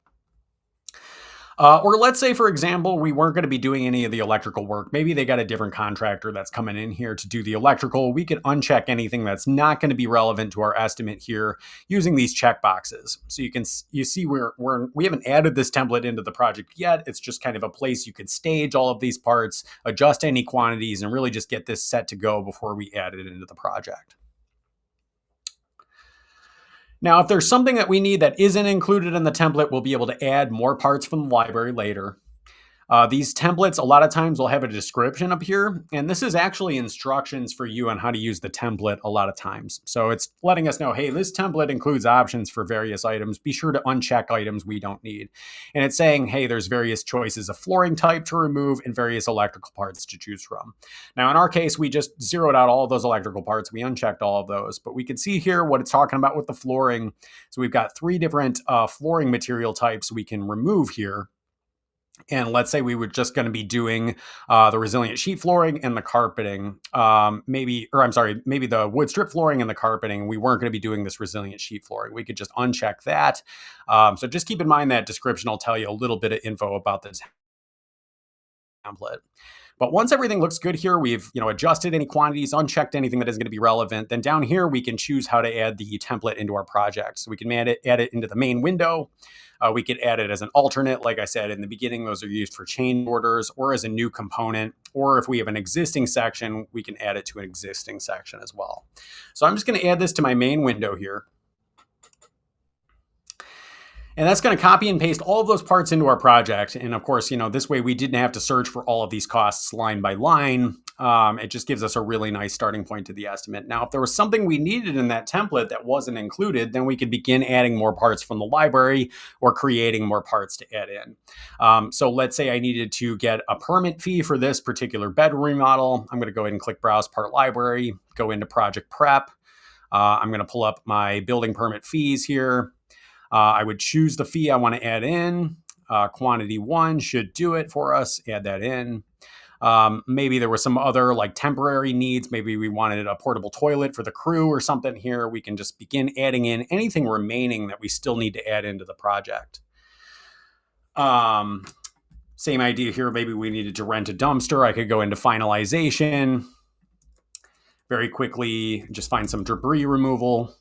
Or let's say, for example, we weren't going to be doing any of the electrical work. Maybe they got a different contractor that's coming in here to do the electrical. We can uncheck anything that's not going to be relevant to our estimate here using these checkboxes. So you see we haven't added this template into the project yet. It's just kind of a place you could stage all of these parts, adjust any quantities, and really just get this set to go before we add it into the project. Now, if there's something that we need that isn't included in the template, we'll be able to add more parts from the library later. These templates, a lot of times, will have a description up here, and this is actually instructions for you on how to use the template a lot of times. So it's letting us know, hey, this template includes options for various items. Be sure to uncheck items we don't need. And it's saying, hey, there's various choices of flooring type to remove and various electrical parts to choose from. Now, in our case, we just zeroed out all of those electrical parts. We unchecked all of those, but we can see here what it's talking about with the flooring. So we've got 3 different flooring material types we can remove here. And let's say we were just going to be doing the resilient sheet flooring and the carpeting, maybe the wood strip flooring and the carpeting. We weren't going to be doing this resilient sheet flooring. We could just uncheck that. So just keep in mind that description will tell you a little bit of info about this template. But once everything looks good here, we've adjusted any quantities, unchecked anything that isn't going to be relevant. Then down here, we can choose how to add the template into our project. So we can add it into the main window. We could add it as an alternate. Like I said in the beginning, those are used for change orders or as a new component. Or if we have an existing section, we can add it to an existing section as well. So I'm just going to add this to my main window here. And that's going to copy and paste all of those parts into our project. And of course, this way we didn't have to search for all of these costs line by line. It just gives us a really nice starting point to the estimate. Now, if there was something we needed in that template that wasn't included, then we could begin adding more parts from the library or creating more parts to add in. So let's say I needed to get a permit fee for this particular bedroom remodel. I'm going to go ahead and click Browse Part Library, go into Project Prep. I'm going to pull up my building permit fees here. I would choose the fee I want to add in. Quantity 1 should do it for us. Add that in. Maybe there were some other like temporary needs. Maybe we wanted a portable toilet for the crew or something here. We can just begin adding in anything remaining that we still need to add into the project. Same idea here. Maybe we needed to rent a dumpster. I could go into finalization. Very quickly, just find some debris removal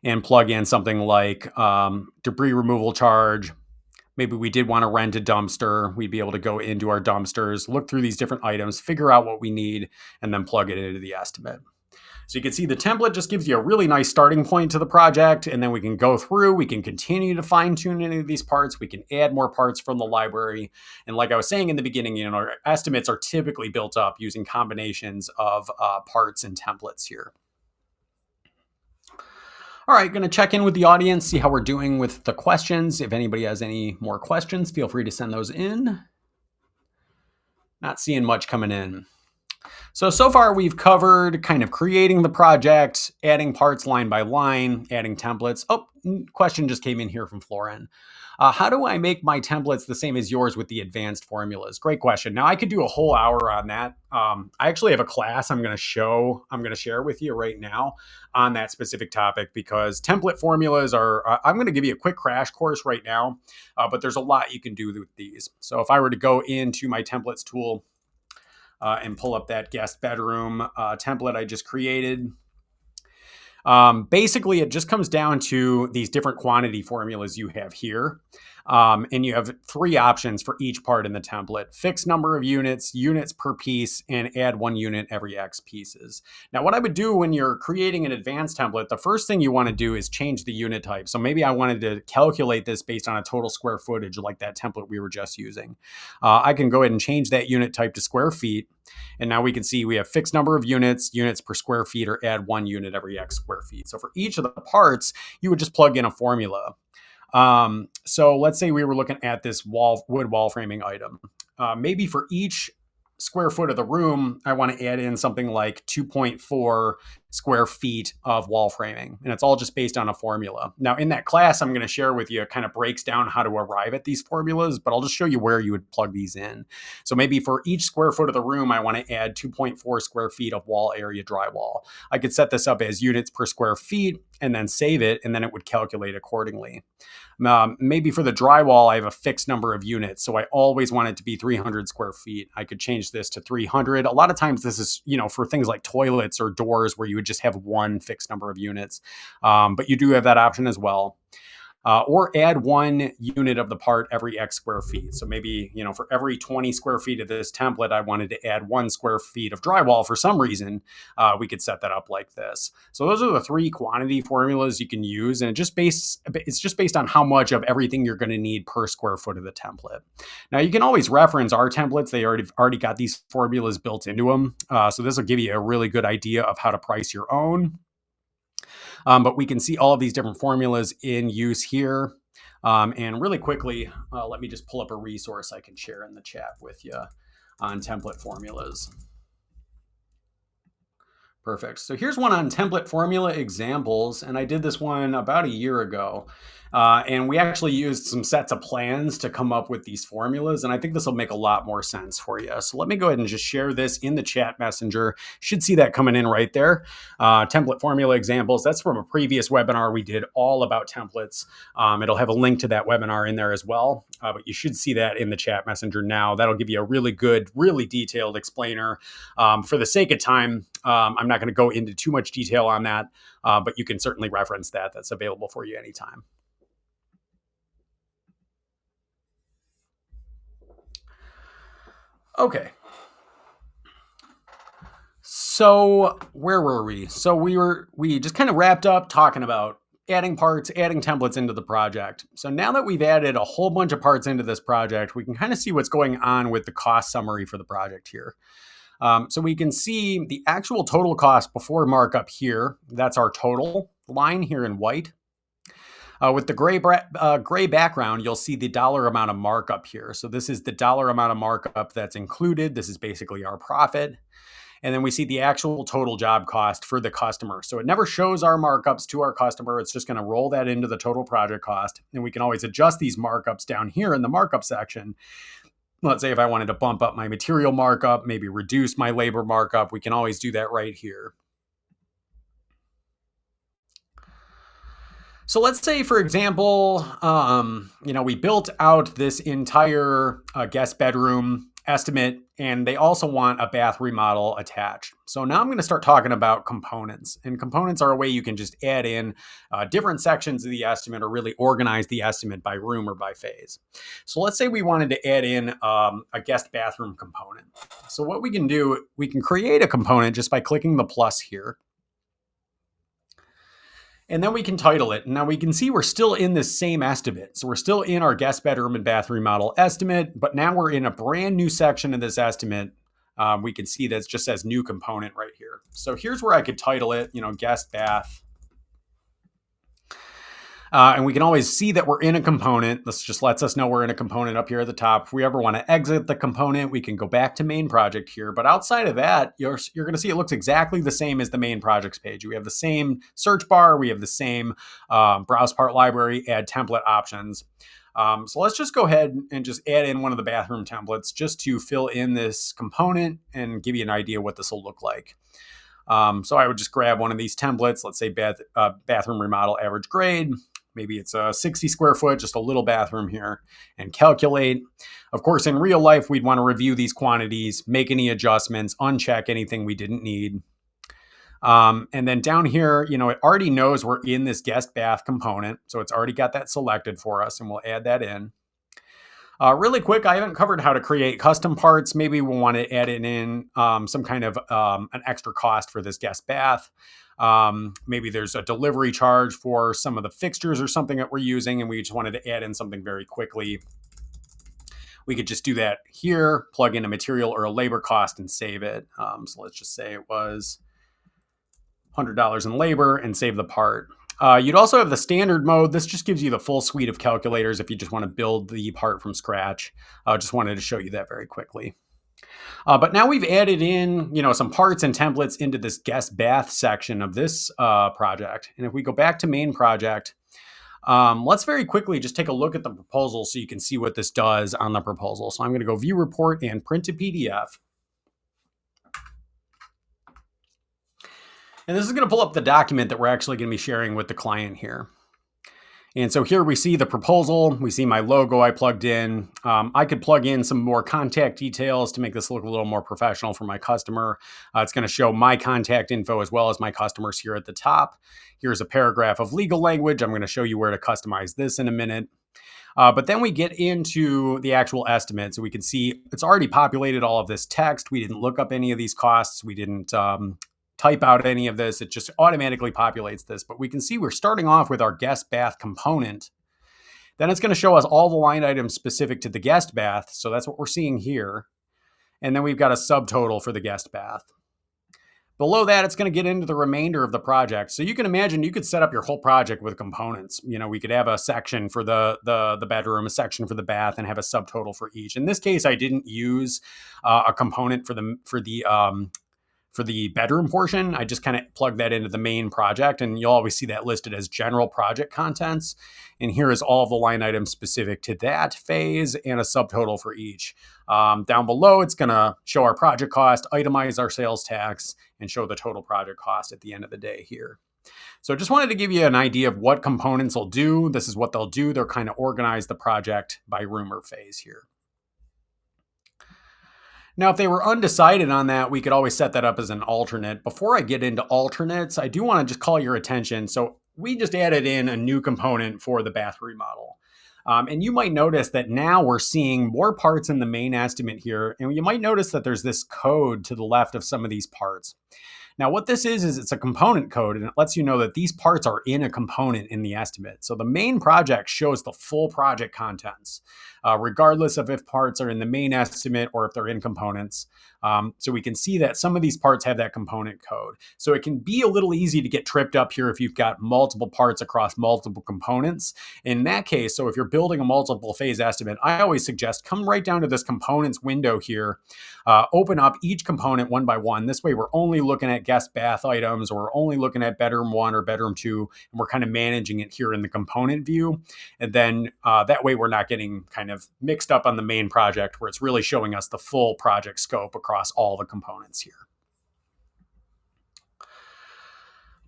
and plug in something like debris removal charge. Maybe we did want to rent a dumpster. We'd be able to go into our dumpsters, look through these different items, figure out what we need, and then plug it into the estimate. So you can see the template just gives you a really nice starting point to the project, and then we can go through, we can continue to fine tune any of these parts, we can add more parts from the library. And like I was saying in the beginning, our estimates are typically built up using combinations of parts and templates here. All right, going to check in with the audience, see how we're doing with the questions. If anybody has any more questions, feel free to send those in. Not seeing much coming in. So far we've covered kind of creating the project, adding parts line by line, adding templates. Oh, question just came in here from Florin. How do I make my templates the same as yours with the advanced formulas? Great question. Now I could do a whole hour on that. I actually have a class I'm going to share with you right now on that specific topic, because template formulas are, I'm going to give you a quick crash course right now, but there's a lot you can do with these. So if I were to go into my templates tool and pull up that guest bedroom template I just created, basically, it just comes down to these different quantity formulas you have here. And you have 3 options for each part in the template: fixed number of units, units per piece, and add 1 unit every X pieces. Now, what I would do when you're creating an advanced template, the first thing you want to do is change the unit type. So maybe I wanted to calculate this based on a total square footage like that template we were just using. I can go ahead and change that unit type to square feet. And now we can see we have fixed number of units, units per square feet, or add 1 unit every X square feet. So for each of the parts, you would just plug in a formula. So let's say we were looking at this wood wall framing item. Maybe for each square foot of the room, I want to add in something like 2.4 square feet of wall framing. And it's all just based on a formula. Now, in that class, I'm going to share with you, it kind of breaks down how to arrive at these formulas, but I'll just show you where you would plug these in. So maybe for each square foot of the room, I want to add 2.4 square feet of wall area drywall. I could set this up as units per square feet and then save it, and then it would calculate accordingly. Maybe for the drywall, I have a fixed number of units, so I always want it to be 300 square feet. I could change this to 300. A lot of times this is, for things like toilets or doors where you would just have one fixed number of units, but you do have that option as well. Or add 1 unit of the part every X square feet. So maybe, for every 20 square feet of this template, I wanted to add 1 square feet of drywall for some reason. We could set that up like this. So those are the 3 quantity formulas you can use. And it's just based on how much of everything you're going to need per square foot of the template. Now you can always reference our templates. They already got these formulas built into them. So this will give you a really good idea of how to price your own. But we can see all of these different formulas in use here. And really quickly, let me just pull up a resource I can share in the chat with you on template formulas. Perfect. So here's one on template formula examples. And I did this one about a year ago. And we actually used some sets of plans to come up with these formulas. And I think this will make a lot more sense for you. So let me go ahead and just share this in the chat messenger. Should see that coming in right there. Template formula examples. That's from a previous webinar we did all about templates. It'll have a link to that webinar in there as well. But you should see that in the chat messenger now. That'll give you a really good, really detailed explainer. For the sake of time, I'm not going to go into too much detail on that, but you can certainly reference that. That's available for you anytime. Okay. So where were we? So we just kind of wrapped up talking about adding parts, adding templates into the project. So now that we've added a whole bunch of parts into this project, we can kind of see what's going on with the cost summary for the project here. So we can see the actual total cost before markup here. That's our total line here in white. With the gray background, you'll see the dollar amount of markup here. So this is the dollar amount of markup that's included. This is basically our profit. And then we see the actual total job cost for the customer. So it never shows our markups to our customer. It's just going to roll that into the total project cost. And we can always adjust these markups down here in the markup section. Let's say if I wanted to bump up my material markup, maybe reduce my labor markup, we can always do that right here. So let's say, for example, we built out this entire guest bedroom estimate, and they also want a bath remodel attached. So now I'm going to start talking about components. And components are a way you can just add in different sections of the estimate or really organize the estimate by room or by phase. So let's say we wanted to add in a guest bathroom component. So what we can do, we can create a component just by clicking the plus here. And then we can title it. Now we can see we're still in this same estimate. So we're still in our guest bedroom and bath remodel estimate, but now we're in a brand new section of this estimate. We can see that it just says new component right here. So here's where I could title it, guest bath. And we can always see that we're in a component. This just lets us know we're in a component up here at the top. If we ever want to exit the component, we can go back to main project here. But outside of that, you're going to see it looks exactly the same as the main projects page. We have the same search bar. We have the same browse part library, add template options. So let's just go ahead and just add in one of the bathroom templates just to fill in this component and give you an idea what this will look like. So I would just grab one of these templates, let's say bathroom remodel average grade. Maybe it's a 60 square foot, just a little bathroom here, and calculate. Of course, in real life, we'd want to review these quantities, make any adjustments, uncheck anything we didn't need. And then down here, it already knows we're in this guest bath component. So it's already got that selected for us, and we'll add that in. Really quick, I haven't covered how to create custom parts. Maybe we'll want to add it in some kind of an extra cost for this guest bath. Maybe there's a delivery charge for some of the fixtures or something that we're using, and we just wanted to add in something very quickly. We could just do that here, plug in a material or a labor cost and save it. So let's just say it was $100 in labor and save the part. You'd also have the standard mode. This just gives you the full suite of calculators if you just want to build the part from scratch. I just wanted to show you that very quickly. But now we've added in, some parts and templates into this guest bath section of this project. And if we go back to main project, let's very quickly just take a look at the proposal so you can see what this does on the proposal. So I'm going to go view report and print to PDF. And this is going to pull up the document that we're actually going to be sharing with the client here. And so here we see the proposal. We see my logo I plugged in. I could plug in some more contact details to make this look a little more professional for my customer. It's going to show my contact info as well as my customers here at the top. Here's a paragraph of legal language. I'm going to show you where to customize this in a minute. But then we get into the actual estimate. So we can see it's already populated all of this text. We didn't look up any of these costs. We didn't type out any of this. It just automatically populates this. But we can see we're starting off with our guest bath component. Then it's going to show us all the line items specific to the guest bath. So that's what we're seeing here. And then we've got a subtotal for the guest bath. Below that, it's going to get into the remainder of the project. So you can imagine you could set up your whole project with components. We could have a section for the bedroom, a section for the bath, and have a subtotal for each. In this case, I didn't use a component for the bedroom portion. I just kind of plug that into the main project, and you'll always see that listed as general project contents. And here is all of the line items specific to that phase and a subtotal for each. Down below, it's going to show our project cost, itemize our sales tax, and show the total project cost at the end of the day here. So just wanted to give you an idea of what components will do. This is what they'll do. They'll kind of organize the project by room or phase here. Now, if they were undecided on that, we could always set that up as an alternate. Before I get into alternates, I do want to just call your attention. So we just added in a new component for the bath remodel. And you might notice that now we're seeing more parts in the main estimate here. And you might notice that there's this code to the left of some of these parts. Now, what this is it's a component code, and it lets you know that these parts are in a component in the estimate. So the main project shows the full project contents, regardless of if parts are in the main estimate or if they're in components. So we can see that some of these parts have that component code. So it can be a little easy to get tripped up here if you've got multiple parts across multiple components. In that case, so if you're building a multiple phase estimate, I always suggest come right down to this components window here, open up each component one by one. This way we're only looking at guest bath items, or we're only looking at bedroom 1 or bedroom 2, and we're kind of managing it here in the component view. And then that way we're not getting kind of mixed up on the main project, where it's really showing us the full project scope across all the components here.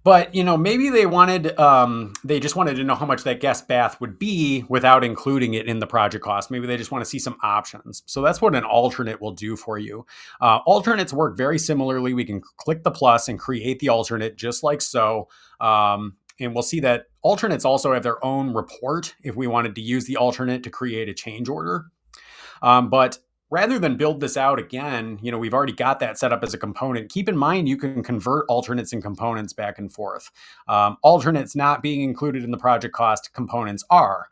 But, maybe they just wanted to know how much that guest bath would be without including it in the project cost. Maybe they just want to see some options. So that's what an alternate will do for you. Alternates work very similarly. We can click the plus and create the alternate just like so. And we'll see that alternates also have their own report if we wanted to use the alternate to create a change order. But rather than build this out again, we've already got that set up as a component. Keep in mind, you can convert alternates and components back and forth. Alternates not being included in the project cost, components are.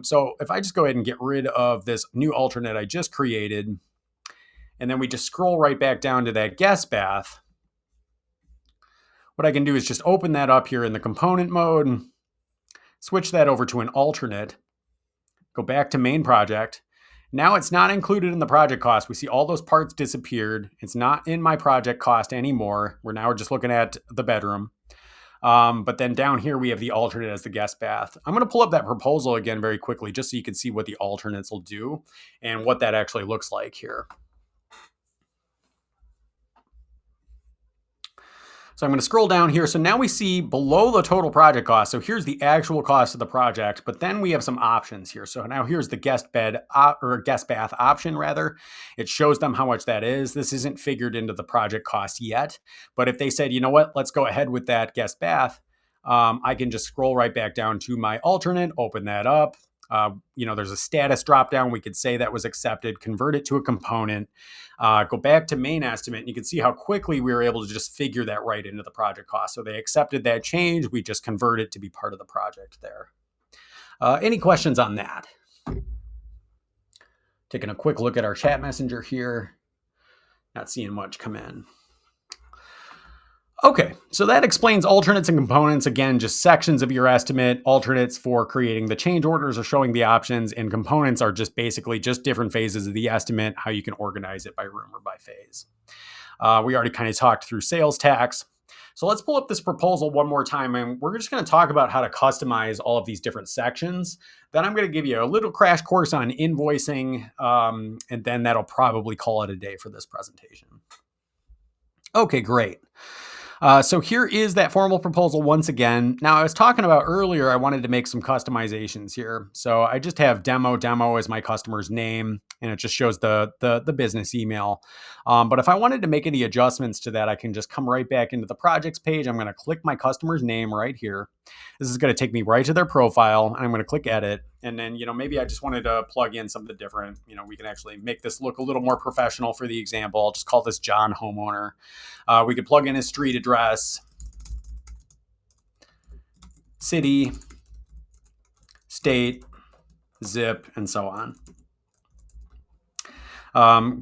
So if I just go ahead and get rid of this new alternate I just created, and then we just scroll right back down to that guest bath, what I can do is just open that up here in the component mode, switch that over to an alternate, go back to main project. Now it's not included in the project cost. We see all those parts disappeared. It's not in my project cost anymore. We're just looking at the bedroom. But then down here, we have the alternate as the guest bath. I'm going to pull up that proposal again very quickly, just so you can see what the alternates will do and what that actually looks like here. So I'm going to scroll down here. So now we see below the total project cost. So here's the actual cost of the project, but then we have some options here. So now here's the guest bed or guest bath option rather. It shows them how much that is. This isn't figured into the project cost yet, but if they said, you know what, let's go ahead with that guest bath, I can just scroll right back down to my alternate, open that up. There's a status dropdown. We could say that was accepted, convert it to a component, go back to main estimate, and you can see how quickly we were able to just figure that right into the project cost. So they accepted that change. We just convert it to be part of the project there. Any questions on that? Taking a quick look at our chat messenger here. Not seeing much come in. Okay, so that explains alternates and components. Again, just sections of your estimate. Alternates for creating the change orders or showing the options, and components are just basically just different phases of the estimate, how you can organize it by room or by phase. We already kind of talked through sales tax. So let's pull up this proposal one more time, and we're just going to talk about how to customize all of these different sections. Then I'm going to give you a little crash course on invoicing, and then that'll probably call it a day for this presentation. Okay, great. So here is that formal proposal once again. Now, I was talking about earlier, I wanted to make some customizations here. So I just have demo as my customer's name, and it just shows the business email. But if I wanted to make any adjustments to that, I can just come right back into the projects page. I'm going to click my customer's name right here. This is going to take me right to their profile, and I'm going to click edit. And then, maybe I just wanted to plug in something different. We can actually make this look a little more professional for the example. I'll just call this John Homeowner. We could plug in his street address, city, state, zip, and so on.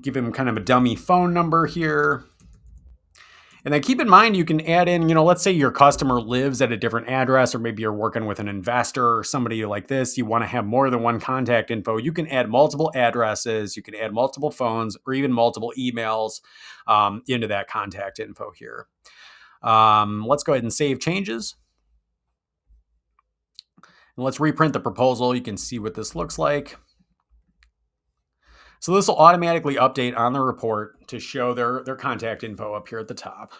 Give him kind of a dummy phone number here. And then keep in mind, you can add in, let's say your customer lives at a different address, or maybe you're working with an investor or somebody like this. You want to have more than one contact info. You can add multiple addresses. You can add multiple phones or even multiple emails into that contact info here. Let's go ahead and save changes. And let's reprint the proposal. You can see what this looks like. So this will automatically update on the report to show their contact info up here at the top.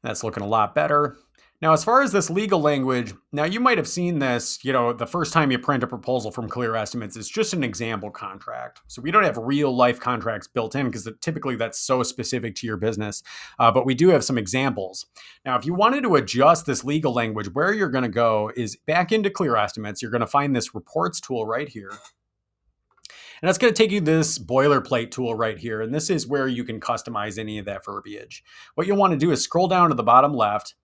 That's looking a lot better. Now, as far as this legal language, now you might have seen this, the first time you print a proposal from Clear Estimates, it's just an example contract. So we don't have real life contracts built in because typically that's so specific to your business. But we do have some examples. Now, if you wanted to adjust this legal language, where you're going to go is back into Clear Estimates. You're going to find this reports tool right here. And that's going to take you to this boilerplate tool right here. And this is where you can customize any of that verbiage. What you'll want to do is scroll down to the bottom left.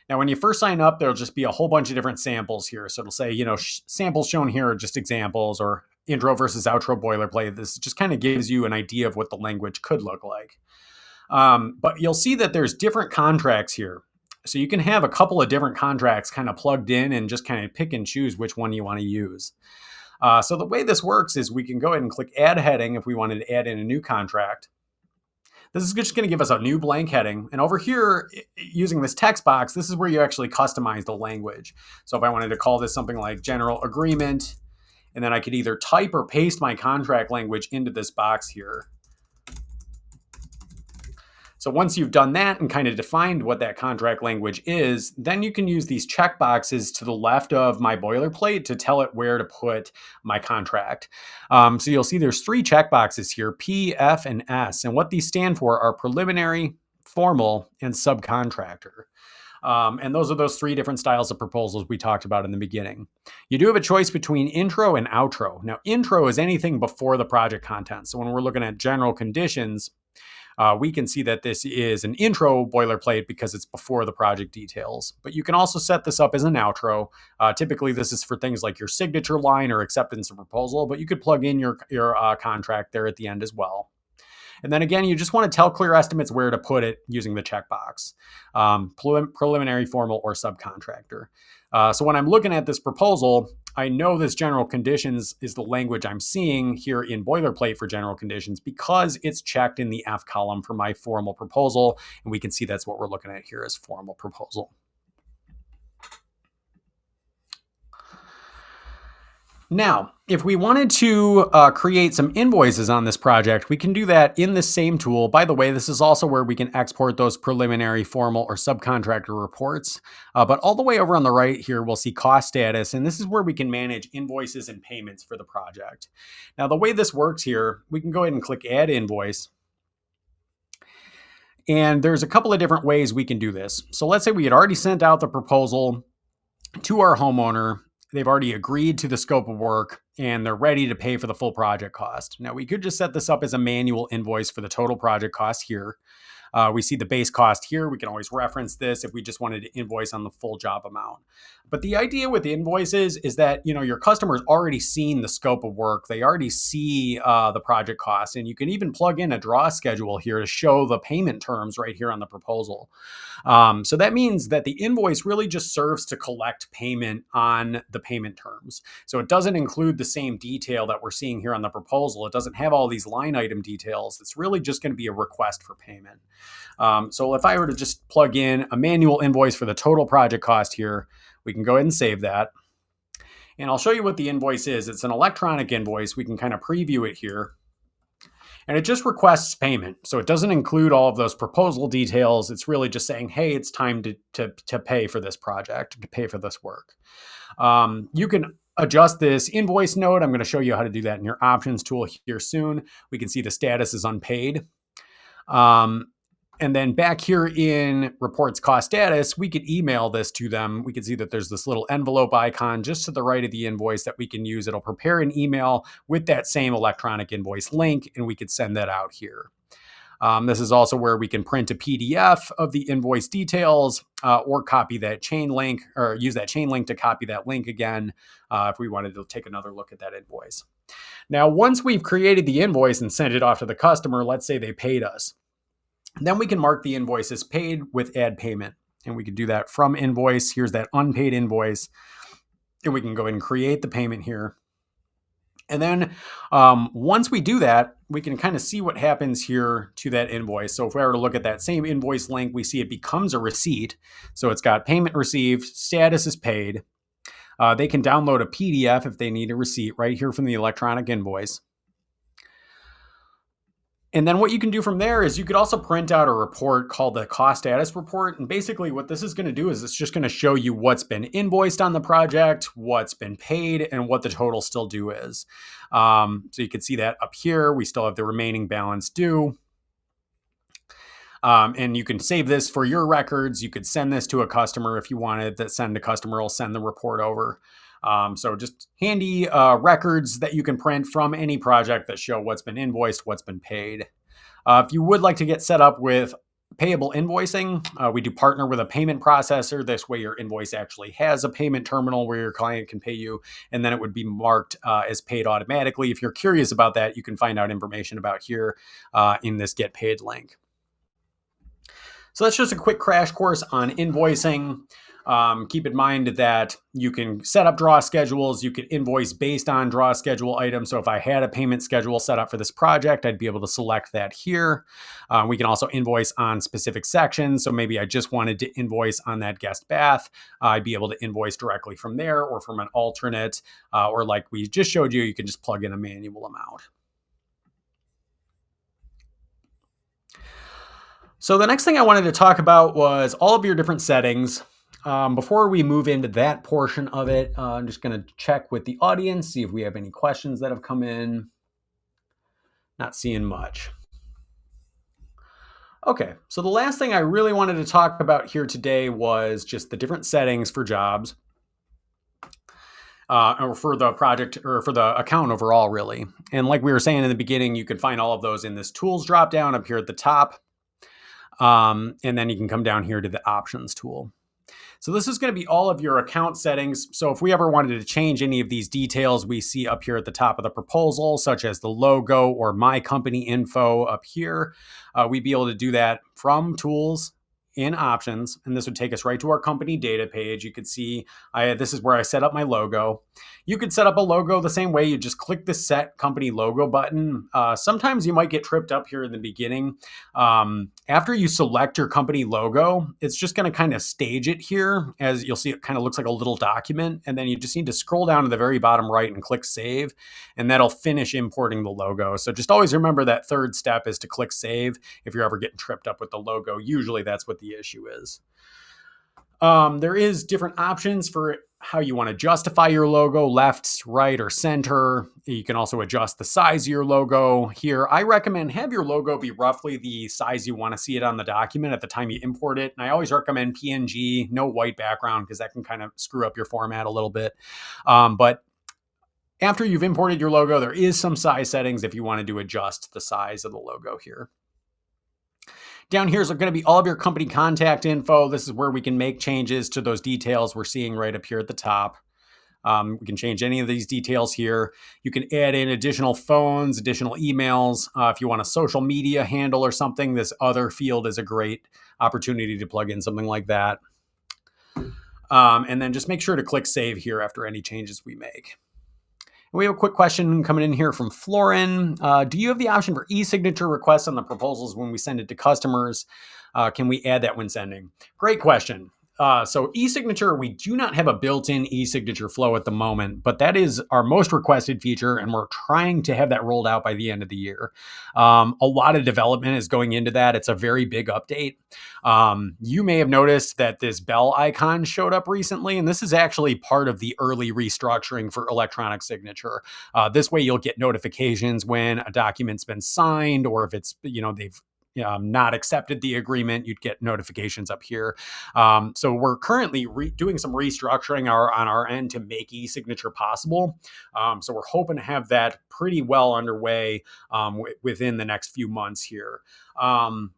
Now, when you first sign up, there'll just be a whole bunch of different samples here. So it'll say, samples shown here are just examples, or intro versus outro boilerplate. This just kind of gives you an idea of what the language could look like. But you'll see that there's different contracts here. So you can have a couple of different contracts kind of plugged in and just kind of pick and choose which one you want to use. So the way this works is we can go ahead and click add heading if we wanted to add in a new contract. This is just going to give us a new blank heading. And over here, using this text box, this is where you actually customize the language. So if I wanted to call this something like general agreement, and then I could either type or paste my contract language into this box here. So once you've done that and kind of defined what that contract language is, then you can use these checkboxes to the left of my boilerplate to tell it where to put my contract. So you'll see there's 3 checkboxes here, P, F, and S. And what these stand for are preliminary, formal, and subcontractor. And those are those 3 different styles of proposals we talked about in the beginning. You do have a choice between intro and outro. Now, intro is anything before the project content. So when we're looking at general conditions, we can see that this is an intro boilerplate because it's before the project details. But you can also set this up as an outro. Typically, this is for things like your signature line or acceptance of proposal, but you could plug in your contract there at the end as well. And then again, you just want to tell Clear Estimates where to put it using the checkbox, preliminary, formal, or subcontractor. So when I'm looking at this proposal, I know this general conditions is the language I'm seeing here in boilerplate for general conditions because it's checked in the F column for my formal proposal. And we can see that's what we're looking at here as formal proposal. Now, if we wanted to create some invoices on this project, we can do that in the same tool. By the way, this is also where we can export those preliminary, formal, or subcontractor reports. But all the way over on the right here, we'll see cost status, and this is where we can manage invoices and payments for the project. Now, the way this works here, we can go ahead and click Add Invoice. And there's a couple of different ways we can do this. So let's say we had already sent out the proposal to our homeowner. They've already agreed to the scope of work and they're ready to pay for the full project cost. Now, we could just set this up as a manual invoice for the total project cost here. We see the base cost here. We can always reference this if we just wanted to invoice on the full job amount. But the idea with invoices is that, your customer's already seen the scope of work. They already see the project cost, and you can even plug in a draw schedule here to show the payment terms right here on the proposal. So that means that the invoice really just serves to collect payment on the payment terms. So it doesn't include the same detail that we're seeing here on the proposal. It doesn't have all these line item details. It's really just going to be a request for payment. So if I were to just plug in a manual invoice for the total project cost here, we can go ahead and save that. And I'll show you what the invoice is. It's an electronic invoice. We can kind of preview it here. And it just requests payment. So it doesn't include all of those proposal details. It's really just saying, hey, it's time to pay for this project, to pay for this work. You can adjust this invoice note. I'm going to show you how to do that in your options tool here soon. We can see the status is unpaid. And then back here in reports cost status, we could email this to them. We can see that there's this little envelope icon just to the right of the invoice that we can use. It'll prepare an email with that same electronic invoice link, and we could send that out here. This is also where we can print a PDF of the invoice details or copy that chain link or use that chain link to copy that link again if we wanted to take another look at that invoice. Now, once we've created the invoice and sent it off to the customer, let's say they paid us. Then we can mark the invoice as paid with add payment. And we can do that from invoice. Here's that unpaid invoice. And we can go ahead and create the payment here. And then once we do that, we can kind of see what happens here to that invoice. So if we were to look at that same invoice link, we see it becomes a receipt. So it's got payment received, status is paid. They can download a PDF if they need a receipt right here from the electronic invoice. And then what you can do from there is you could also print out a report called the cost status report. And basically what this is going to do is it's just going to show you what's been invoiced on the project, what's been paid, and what the total still due is. So you can see that up here. We still have the remaining balance due. And you can save this for your records. You could send this to a customer if you wanted. That send a customer will send the report over. So just handy records that you can print from any project that show what's been invoiced, what's been paid. If you would like to get set up with payable invoicing, we do partner with a payment processor. This way your invoice actually has a payment terminal where your client can pay you, and then it would be marked as paid automatically. If you're curious about that, you can find out information about here in this Get Paid link. So that's just a quick crash course on invoicing. Keep in mind that you can set up draw schedules. You can invoice based on draw schedule items. So if I had a payment schedule set up for this project, I'd be able to select that here. We can also invoice on specific sections. So maybe I just wanted to invoice on that guest bath. I'd be able to invoice directly from there or from an alternate, or like we just showed you, you can just plug in a manual amount. So the next thing I wanted to talk about was all of your different settings. Before we move into that portion of it, I'm just going to check with the audience, see if we have any questions that have come in. Not seeing much. Okay, so the last thing I really wanted to talk about here today was just the different settings for jobs. Or for the project or for the account overall, really. And like we were saying in the beginning, you can find all of those in this tools drop down up here at the top. And then you can come down here to the options tool. So this is going to be all of your account settings. So if we ever wanted to change any of these details we see up here at the top of the proposal, such as the logo or my company info up here, we'd be able to do that from tools in options, and this would take us right to our company data page. You could see this is where I set up my logo. You could set up a logo the same way. You just click the set company logo button. Sometimes you might get tripped up here in the beginning. After you select your company logo, it's just going to kind of stage it here. As you'll see, it kind of looks like a little document, and then you just need to scroll down to the very bottom right and click save, and that'll finish importing the logo. So just always remember that third step is to click save if you're ever getting tripped up with the logo. Usually that's what the issue is. There is different options for how you want to justify your logo, left, right, or center. You can also adjust the size of your logo here. I recommend have your logo be roughly the size you want to see it on the document at the time you import it. And I always recommend PNG, no white background, because that can kind of screw up your format a little bit. But after you've imported your logo, there is some size settings if you wanted to adjust the size of the logo here. Down here is going to be all of your company contact info. This is where we can make changes to those details we're seeing right up here at the top. We can change any of these details here. You can add in additional phones, additional emails. If you want a social media handle or something, this other field is a great opportunity to plug in something like that. And then just make sure to click save here after any changes we make. We have a quick question coming in here from Florin. Do you have the option for e-signature requests on the proposals when we send it to customers? Can we add that when sending? Great question. So e-signature, we do not have a built-in e-signature flow at the moment, but that is our most requested feature, and we're trying to have that rolled out by the end of the year. A lot of development is going into that. It's a very big update. You may have noticed that this bell icon showed up recently, and this is actually part of the early restructuring for electronic signature. This way you'll get notifications when a document's been signed, or if it's, they've not accepted the agreement, you'd get notifications up here. So we're currently doing some restructuring on our end to make e-signature possible. So we're hoping to have that pretty well underway within the next few months here.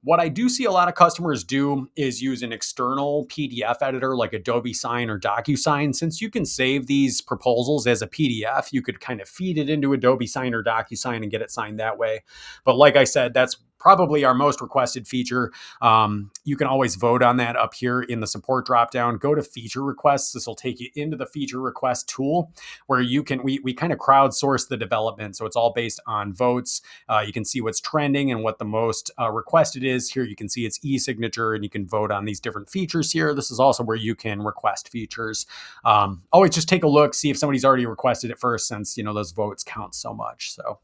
What I do see a lot of customers do is use an external PDF editor like Adobe Sign or DocuSign. Since you can save these proposals as a PDF, you could kind of feed it into Adobe Sign or DocuSign and get it signed that way. But like I said, that's probably our most requested feature. You can always vote on that up here in the support dropdown. Go to feature requests. This will take you into the feature request tool where you can, we kind of crowdsource the development. So it's all based on votes. You can see what's trending and what the most requested is. Here you can see it's e-signature, and you can vote on these different features here. This is also where you can request features. Always just take a look, see if somebody's already requested it first, since those votes count so much. So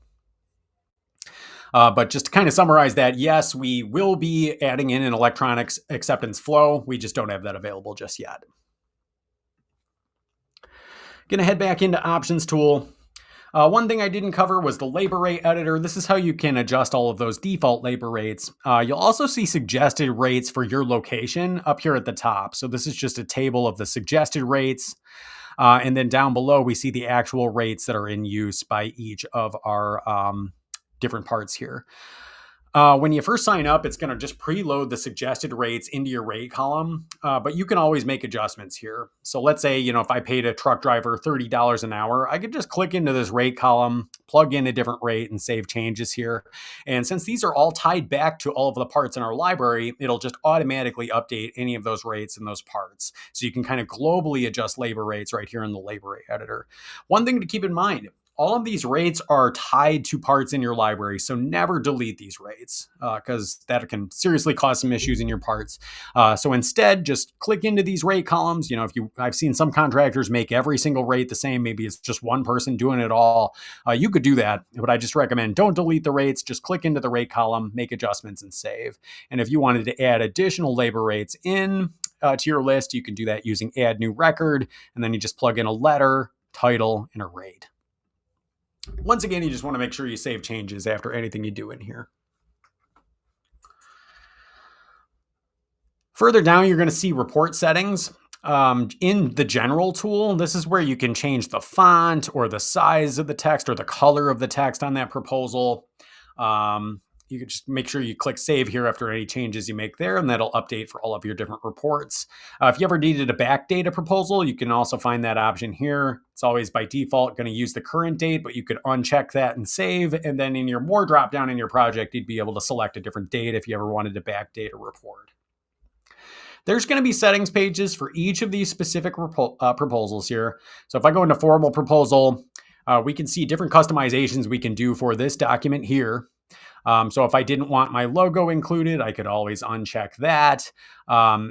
but just to kind of summarize that, yes, we will be adding in an electronic acceptance flow. We just don't have that available just yet. Going to head back into options tool. One thing I didn't cover was the labor rate editor. This is how you can adjust all of those default labor rates. You'll also see suggested rates for your location up here at the top. So this is just a table of the suggested rates. And then down below, we see the actual rates that are in use by each of our different parts here. When you first sign up, it's going to just preload the suggested rates into your rate column, but you can always make adjustments here. So let's say, if I paid a truck driver $30 an hour, I could just click into this rate column, plug in a different rate, and save changes here. And since these are all tied back to all of the parts in our library, it'll just automatically update any of those rates in those parts. So you can kind of globally adjust labor rates right here in the labor rate editor. One thing to keep in mind, all of these rates are tied to parts in your library, so never delete these rates because that can seriously cause some issues in your parts. So instead, just click into these rate columns. I've seen some contractors make every single rate the same. Maybe it's just one person doing it all. You could do that, but I just recommend don't delete the rates. Just click into the rate column, make adjustments, and save. And if you wanted to add additional labor rates in to your list, you can do that using Add New Record, and then you just plug in a letter, title, and a rate. Once again, you just want to make sure you save changes after anything you do in here. Further down, you're going to see report settings. In the general tool, this is where you can change the font or the size of the text or the color of the text on that proposal. You can just make sure you click save here after any changes you make there, and that'll update for all of your different reports. If you ever needed a backdate a proposal, you can also find that option here. It's always by default going to use the current date, but you could uncheck that and save. And then in your more drop down in your project, you'd be able to select a different date if you ever wanted to backdate a report. There's going to be settings pages for each of these specific proposals here. So if I go into formal proposal, we can see different customizations we can do for this document here. So if I didn't want my logo included, I could always uncheck that.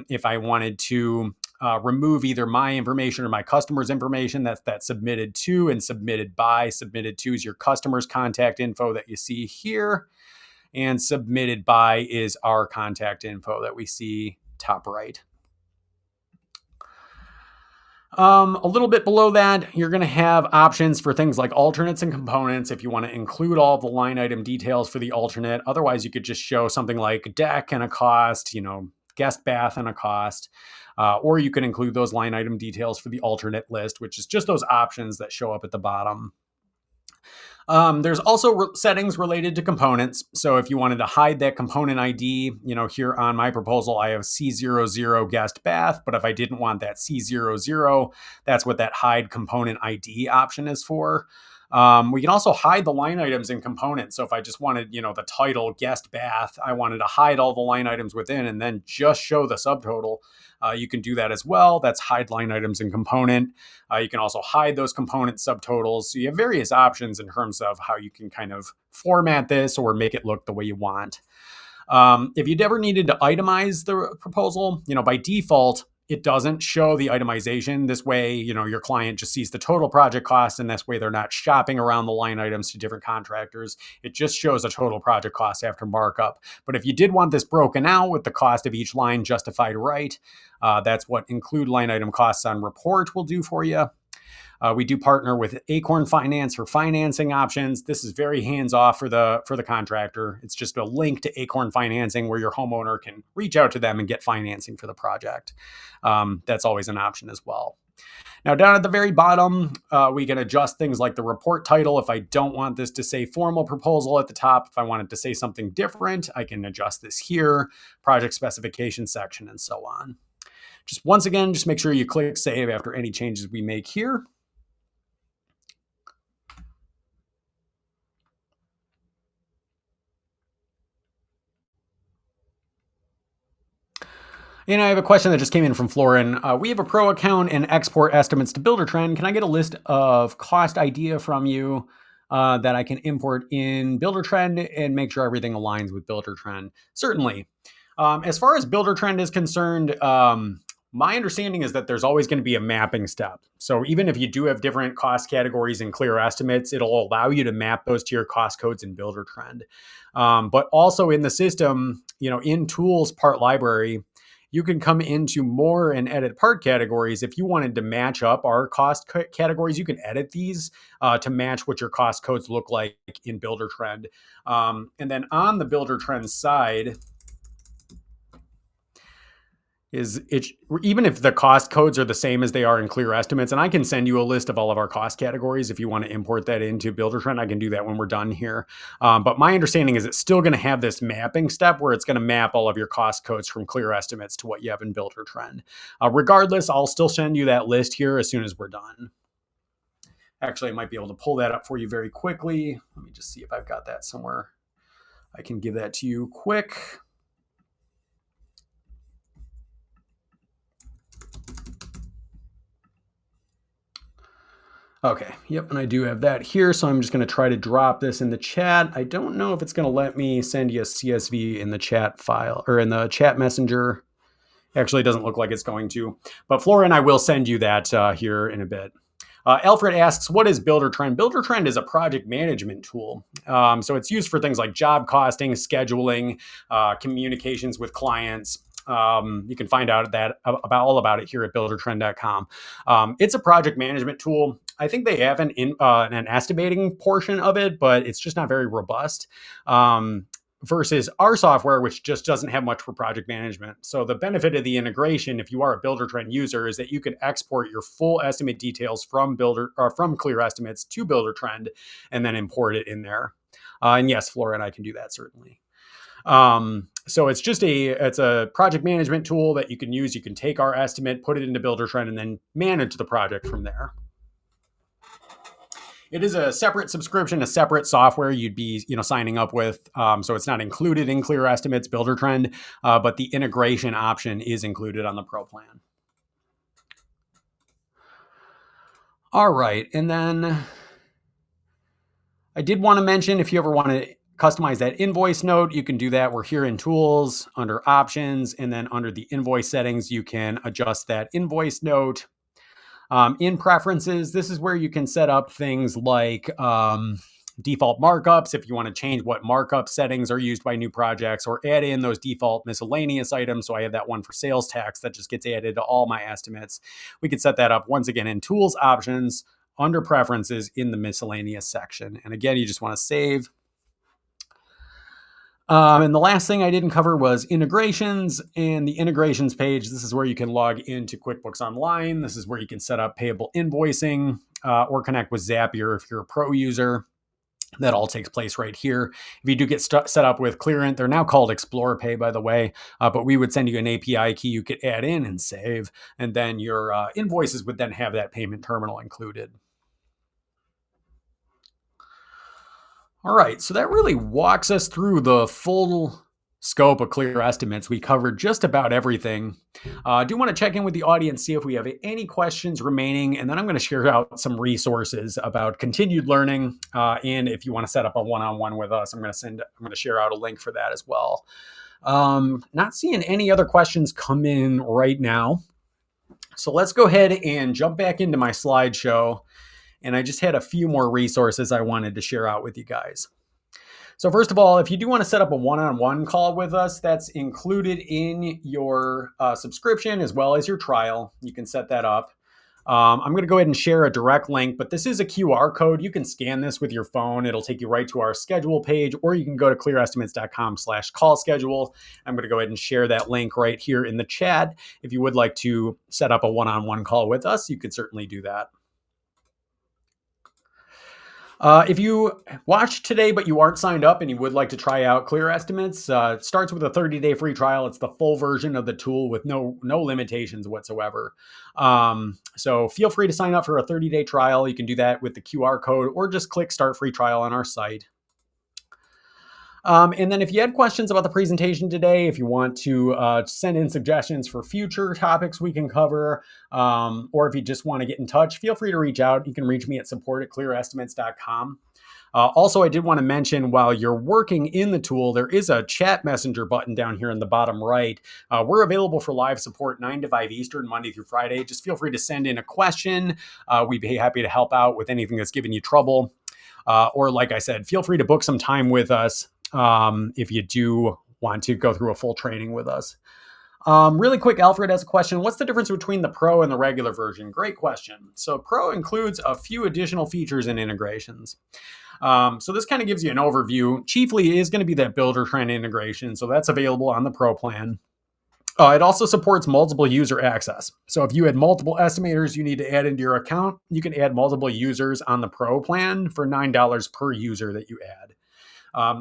If I wanted to remove either my information or my customer's information, that's submitted to and submitted by. Submitted to is your customer's contact info that you see here, and submitted by is our contact info that we see top right. A little bit below that, you're going to have options for things like alternates and components if you want to include all the line item details for the alternate. Otherwise, you could just show something like deck and a cost, guest bath and a cost. Or you can include those line item details for the alternate list, which is just those options that show up at the bottom. There's also settings related to components. So if you wanted to hide that component ID, here on my proposal, I have C00 guest bath, but if I didn't want that C00, that's what that hide component ID option is for. We can also hide the line items in components. So if I just wanted, the title guest bath, I wanted to hide all the line items within and then just show the subtotal. You can do that as well. That's hide line items in component. You can also hide those component subtotals. So you have various options in terms of how you can kind of format this or make it look the way you want. If you ever needed to itemize the proposal, by default, it doesn't show the itemization. This way, your client just sees the total project cost, and this way they're not shopping around the line items to different contractors. It just shows a total project cost after markup. But if you did want this broken out with the cost of each line justified right, that's what include line item costs on report will do for you. We do partner with Acorn Finance for financing options. This is very hands-off for the contractor. It's just a link to Acorn Financing where your homeowner can reach out to them and get financing for the project. That's always an option as well. Now, down at the very bottom, we can adjust things like the report title. If I don't want this to say formal proposal at the top, if I want it to say something different, I can adjust this here, project specification section, and so on. Once again, just make sure you click save after any changes we make here. And I have a question that just came in from Florin. We have a pro account and export estimates to Buildertrend. Can I get a list of cost idea from you that I can import in Buildertrend and make sure everything aligns with Buildertrend? Certainly. As far as Buildertrend is concerned, my understanding is that there's always going to be a mapping step. So even if you do have different cost categories and clear estimates, it'll allow you to map those to your cost codes in Buildertrend. But also in the system, in Tools Part Library, you can come into more and edit part categories. If you wanted to match up our cost categories, you can edit these to match what your cost codes look like in Buildertrend. And then on the Buildertrend side, even if the cost codes are the same as they are in clear estimates, and I can send you a list of all of our cost categories if you want to import that into Buildertrend, I can do that when we're done here. But my understanding is it's still going to have this mapping step where it's going to map all of your cost codes from clear estimates to what you have in Buildertrend. Regardless, I'll still send you that list here as soon as we're done. Actually, I might be able to pull that up for you very quickly. Let me just see if I've got that somewhere. I can give that to you quick. Okay, yep, and I do have that here, so I'm just going to try to drop this in the chat. I don't know if it's going to let me send you a CSV in the chat file, or in the chat messenger. Actually, it doesn't look like it's going to. But Florian, I will send you that here in a bit. Alfred asks, what is Buildertrend? Buildertrend is a project management tool. So it's used for things like job costing, scheduling, communications with clients. You can find out all about it here at buildertrend.com. It's a project management tool. I think they have an estimating portion of it, but it's just not very robust. Versus our software, which just doesn't have much for project management. So the benefit of the integration, if you are a Buildertrend user, is that you can export your full estimate details from Clear Estimates to Buildertrend and then import it in there. And yes, Flora and I can do that certainly. So it's a project management tool that you can use. You can take our estimate, put it into Buildertrend, and then manage the project from there. It is a separate subscription, a separate software you'd be, signing up with. So it's not included in Clear Estimates Builder Trend, but the integration option is included on the Pro plan. All right, and then I did want to mention, if you ever want to customize that invoice note, you can do that. We're here in Tools under Options, and then under the Invoice Settings, you can adjust that invoice note. In Preferences, this is where you can set up things like default markups if you want to change what markup settings are used by new projects, or add in those default miscellaneous items. So I have that one for sales tax that just gets added to all my estimates. We could set that up once again in Tools, Options, under Preferences in the miscellaneous section. And again, you just want to save. And the last thing I didn't cover was integrations, and the integrations page. This is where you can log into QuickBooks Online. This is where you can set up payable invoicing or connect with Zapier if you're a pro user. That all takes place right here. If you do get set up with Clearant, they're now called Explorer Pay, by the way, but we would send you an API key you could add in and save, and then your invoices would then have that payment terminal included. All right, so that really walks us through the full scope of Clear Estimates. We covered just about everything. I do want to check in with the audience, see if we have any questions remaining, and then I'm going to share out some resources about continued learning. And if you want to set up a one-on-one with us, I'm going to share out a link for that as well. Not seeing any other questions come in right now. So let's go ahead and jump back into my slideshow. And I just had a few more resources I wanted to share out with you guys. So first of all, if you do want to set up a one-on-one call with us, that's included in your subscription as well as your trial. You can set that up. I'm going to go ahead and share a direct link, but this is a QR code. You can scan this with your phone. It'll take you right to our schedule page, or you can go to clearestimates.com/call schedule. I'm going to go ahead and share that link right here in the chat. If you would like to set up a one-on-one call with us, you could certainly do that. If you watched today but you aren't signed up and you would like to try out Clear Estimates, it starts with a 30-day free trial. It's the full version of the tool with no limitations whatsoever. So feel free to sign up for a 30-day trial. You can do that with the QR code, or just click Start Free Trial on our site. And then if you had questions about the presentation today, if you want to send in suggestions for future topics we can cover, or if you just want to get in touch, feel free to reach out. You can reach me at support@clearestimates.com. Also, I did want to mention, while you're working in the tool, there is a chat messenger button down here in the bottom right. We're available for live support 9 to 5 Eastern, Monday through Friday. Just feel free to send in a question. We'd be happy to help out with anything that's giving you trouble. Or like I said, feel free to book some time with us if you do want to go through a full training with us. Really quick, Alfred has a question. What's the difference between the Pro and the regular version? Great question. So Pro includes a few additional features and integrations. So this kind of gives you an overview. Chiefly is going to be that Builder Trend integration. So that's available on the Pro plan. It also supports multiple user access. So if you had multiple estimators you need to add into your account, you can add multiple users on the Pro plan for $9 per user that you add.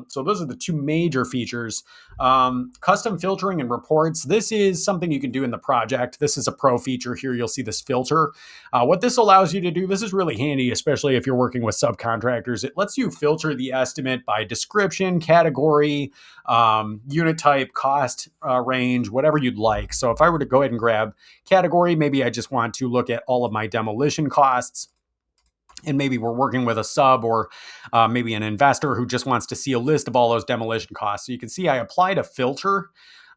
So those are the two major features. Custom filtering and reports. This is something you can do in the project. This is a Pro feature here. You'll see this filter. What this allows you to do, this is really handy, especially if you're working with subcontractors. It lets you filter the estimate by description, category, unit type, cost range, whatever you'd like. So if I were to go ahead and grab category, maybe I just want to look at all of my demolition costs. And maybe we're working with a sub, or maybe an investor who just wants to see a list of all those demolition costs. So you can see I applied a filter.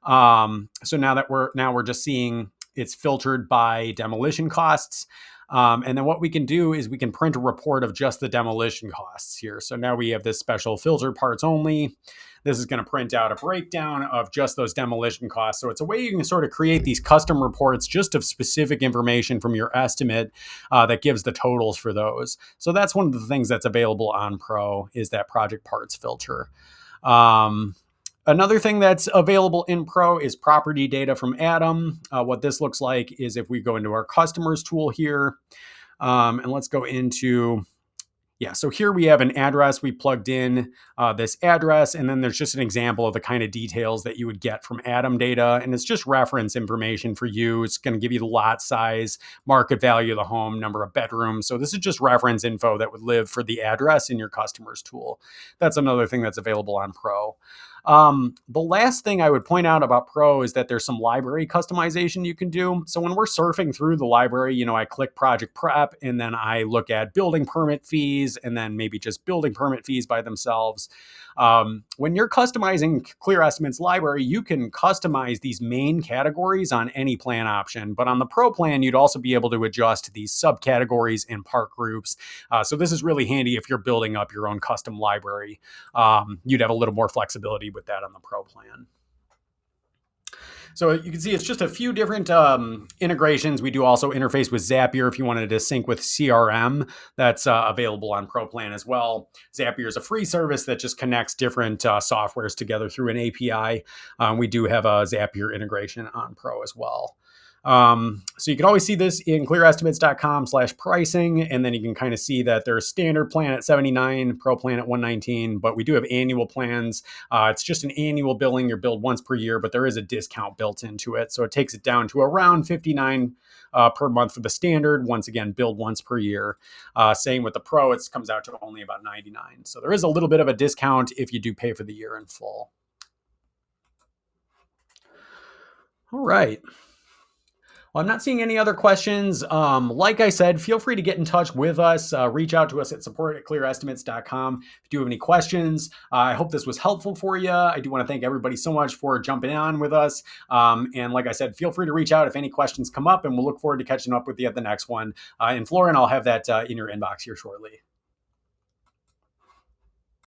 So now we're just seeing it's filtered by demolition costs. And then what we can do is we can print a report of just the demolition costs here. So now we have this special filter, parts only. This is going to print out a breakdown of just those demolition costs. So it's a way you can sort of create these custom reports just of specific information from your estimate that gives the totals for those. So that's one of the things that's available on Pro, is that project parts filter. Another thing that's available in Pro is property data from Atom. What this looks like is if we go into our customers tool here, and let's go into, Yeah, so here we have an address. We plugged in this address, and then there's just an example of the kind of details that you would get from Atom data. And it's just reference information for you. It's going to give you the lot size, market value of the home, number of bedrooms. So this is just reference info that would live for the address in your customer's tool. That's another thing that's available on Pro. The last thing I would point out about Pro is that there's some library customization you can do. So when we're surfing through the library, I click Project Prep and then I look at building permit fees and then maybe just building permit fees by themselves. When you're customizing Clear Estimates library, you can customize these main categories on any plan option. But on the Pro plan, you'd also be able to adjust these subcategories and part groups. So this is really handy if you're building up your own custom library. You'd have a little more flexibility with that on the Pro plan. So you can see it's just a few different integrations. We do also interface with Zapier if you wanted to sync with CRM. That's available on Pro Plan as well. Zapier is a free service that just connects different softwares together through an API. We do have a Zapier integration on Pro as well. So you can always see this in clearestimates.com/pricing. And then you can kind of see that there's standard plan at 79, Pro plan at 119, but we do have annual plans. It's just an annual billing. You're billed once per year, but there is a discount built into it. So it takes it down to around 59 per month for the standard. Once again, billed once per year. Same with the Pro, it comes out to only about 99. So there is a little bit of a discount if you do pay for the year in full. All right. Well, I'm not seeing any other questions. Like I said, feel free to get in touch with us. Reach out to us at support@clearestimates.com if you do have any questions. I hope this was helpful for you. I do want to thank everybody so much for jumping on with us. And like I said, feel free to reach out if any questions come up, and we'll look forward to catching up with you at the next one. And Florian, I'll have that in your inbox here shortly.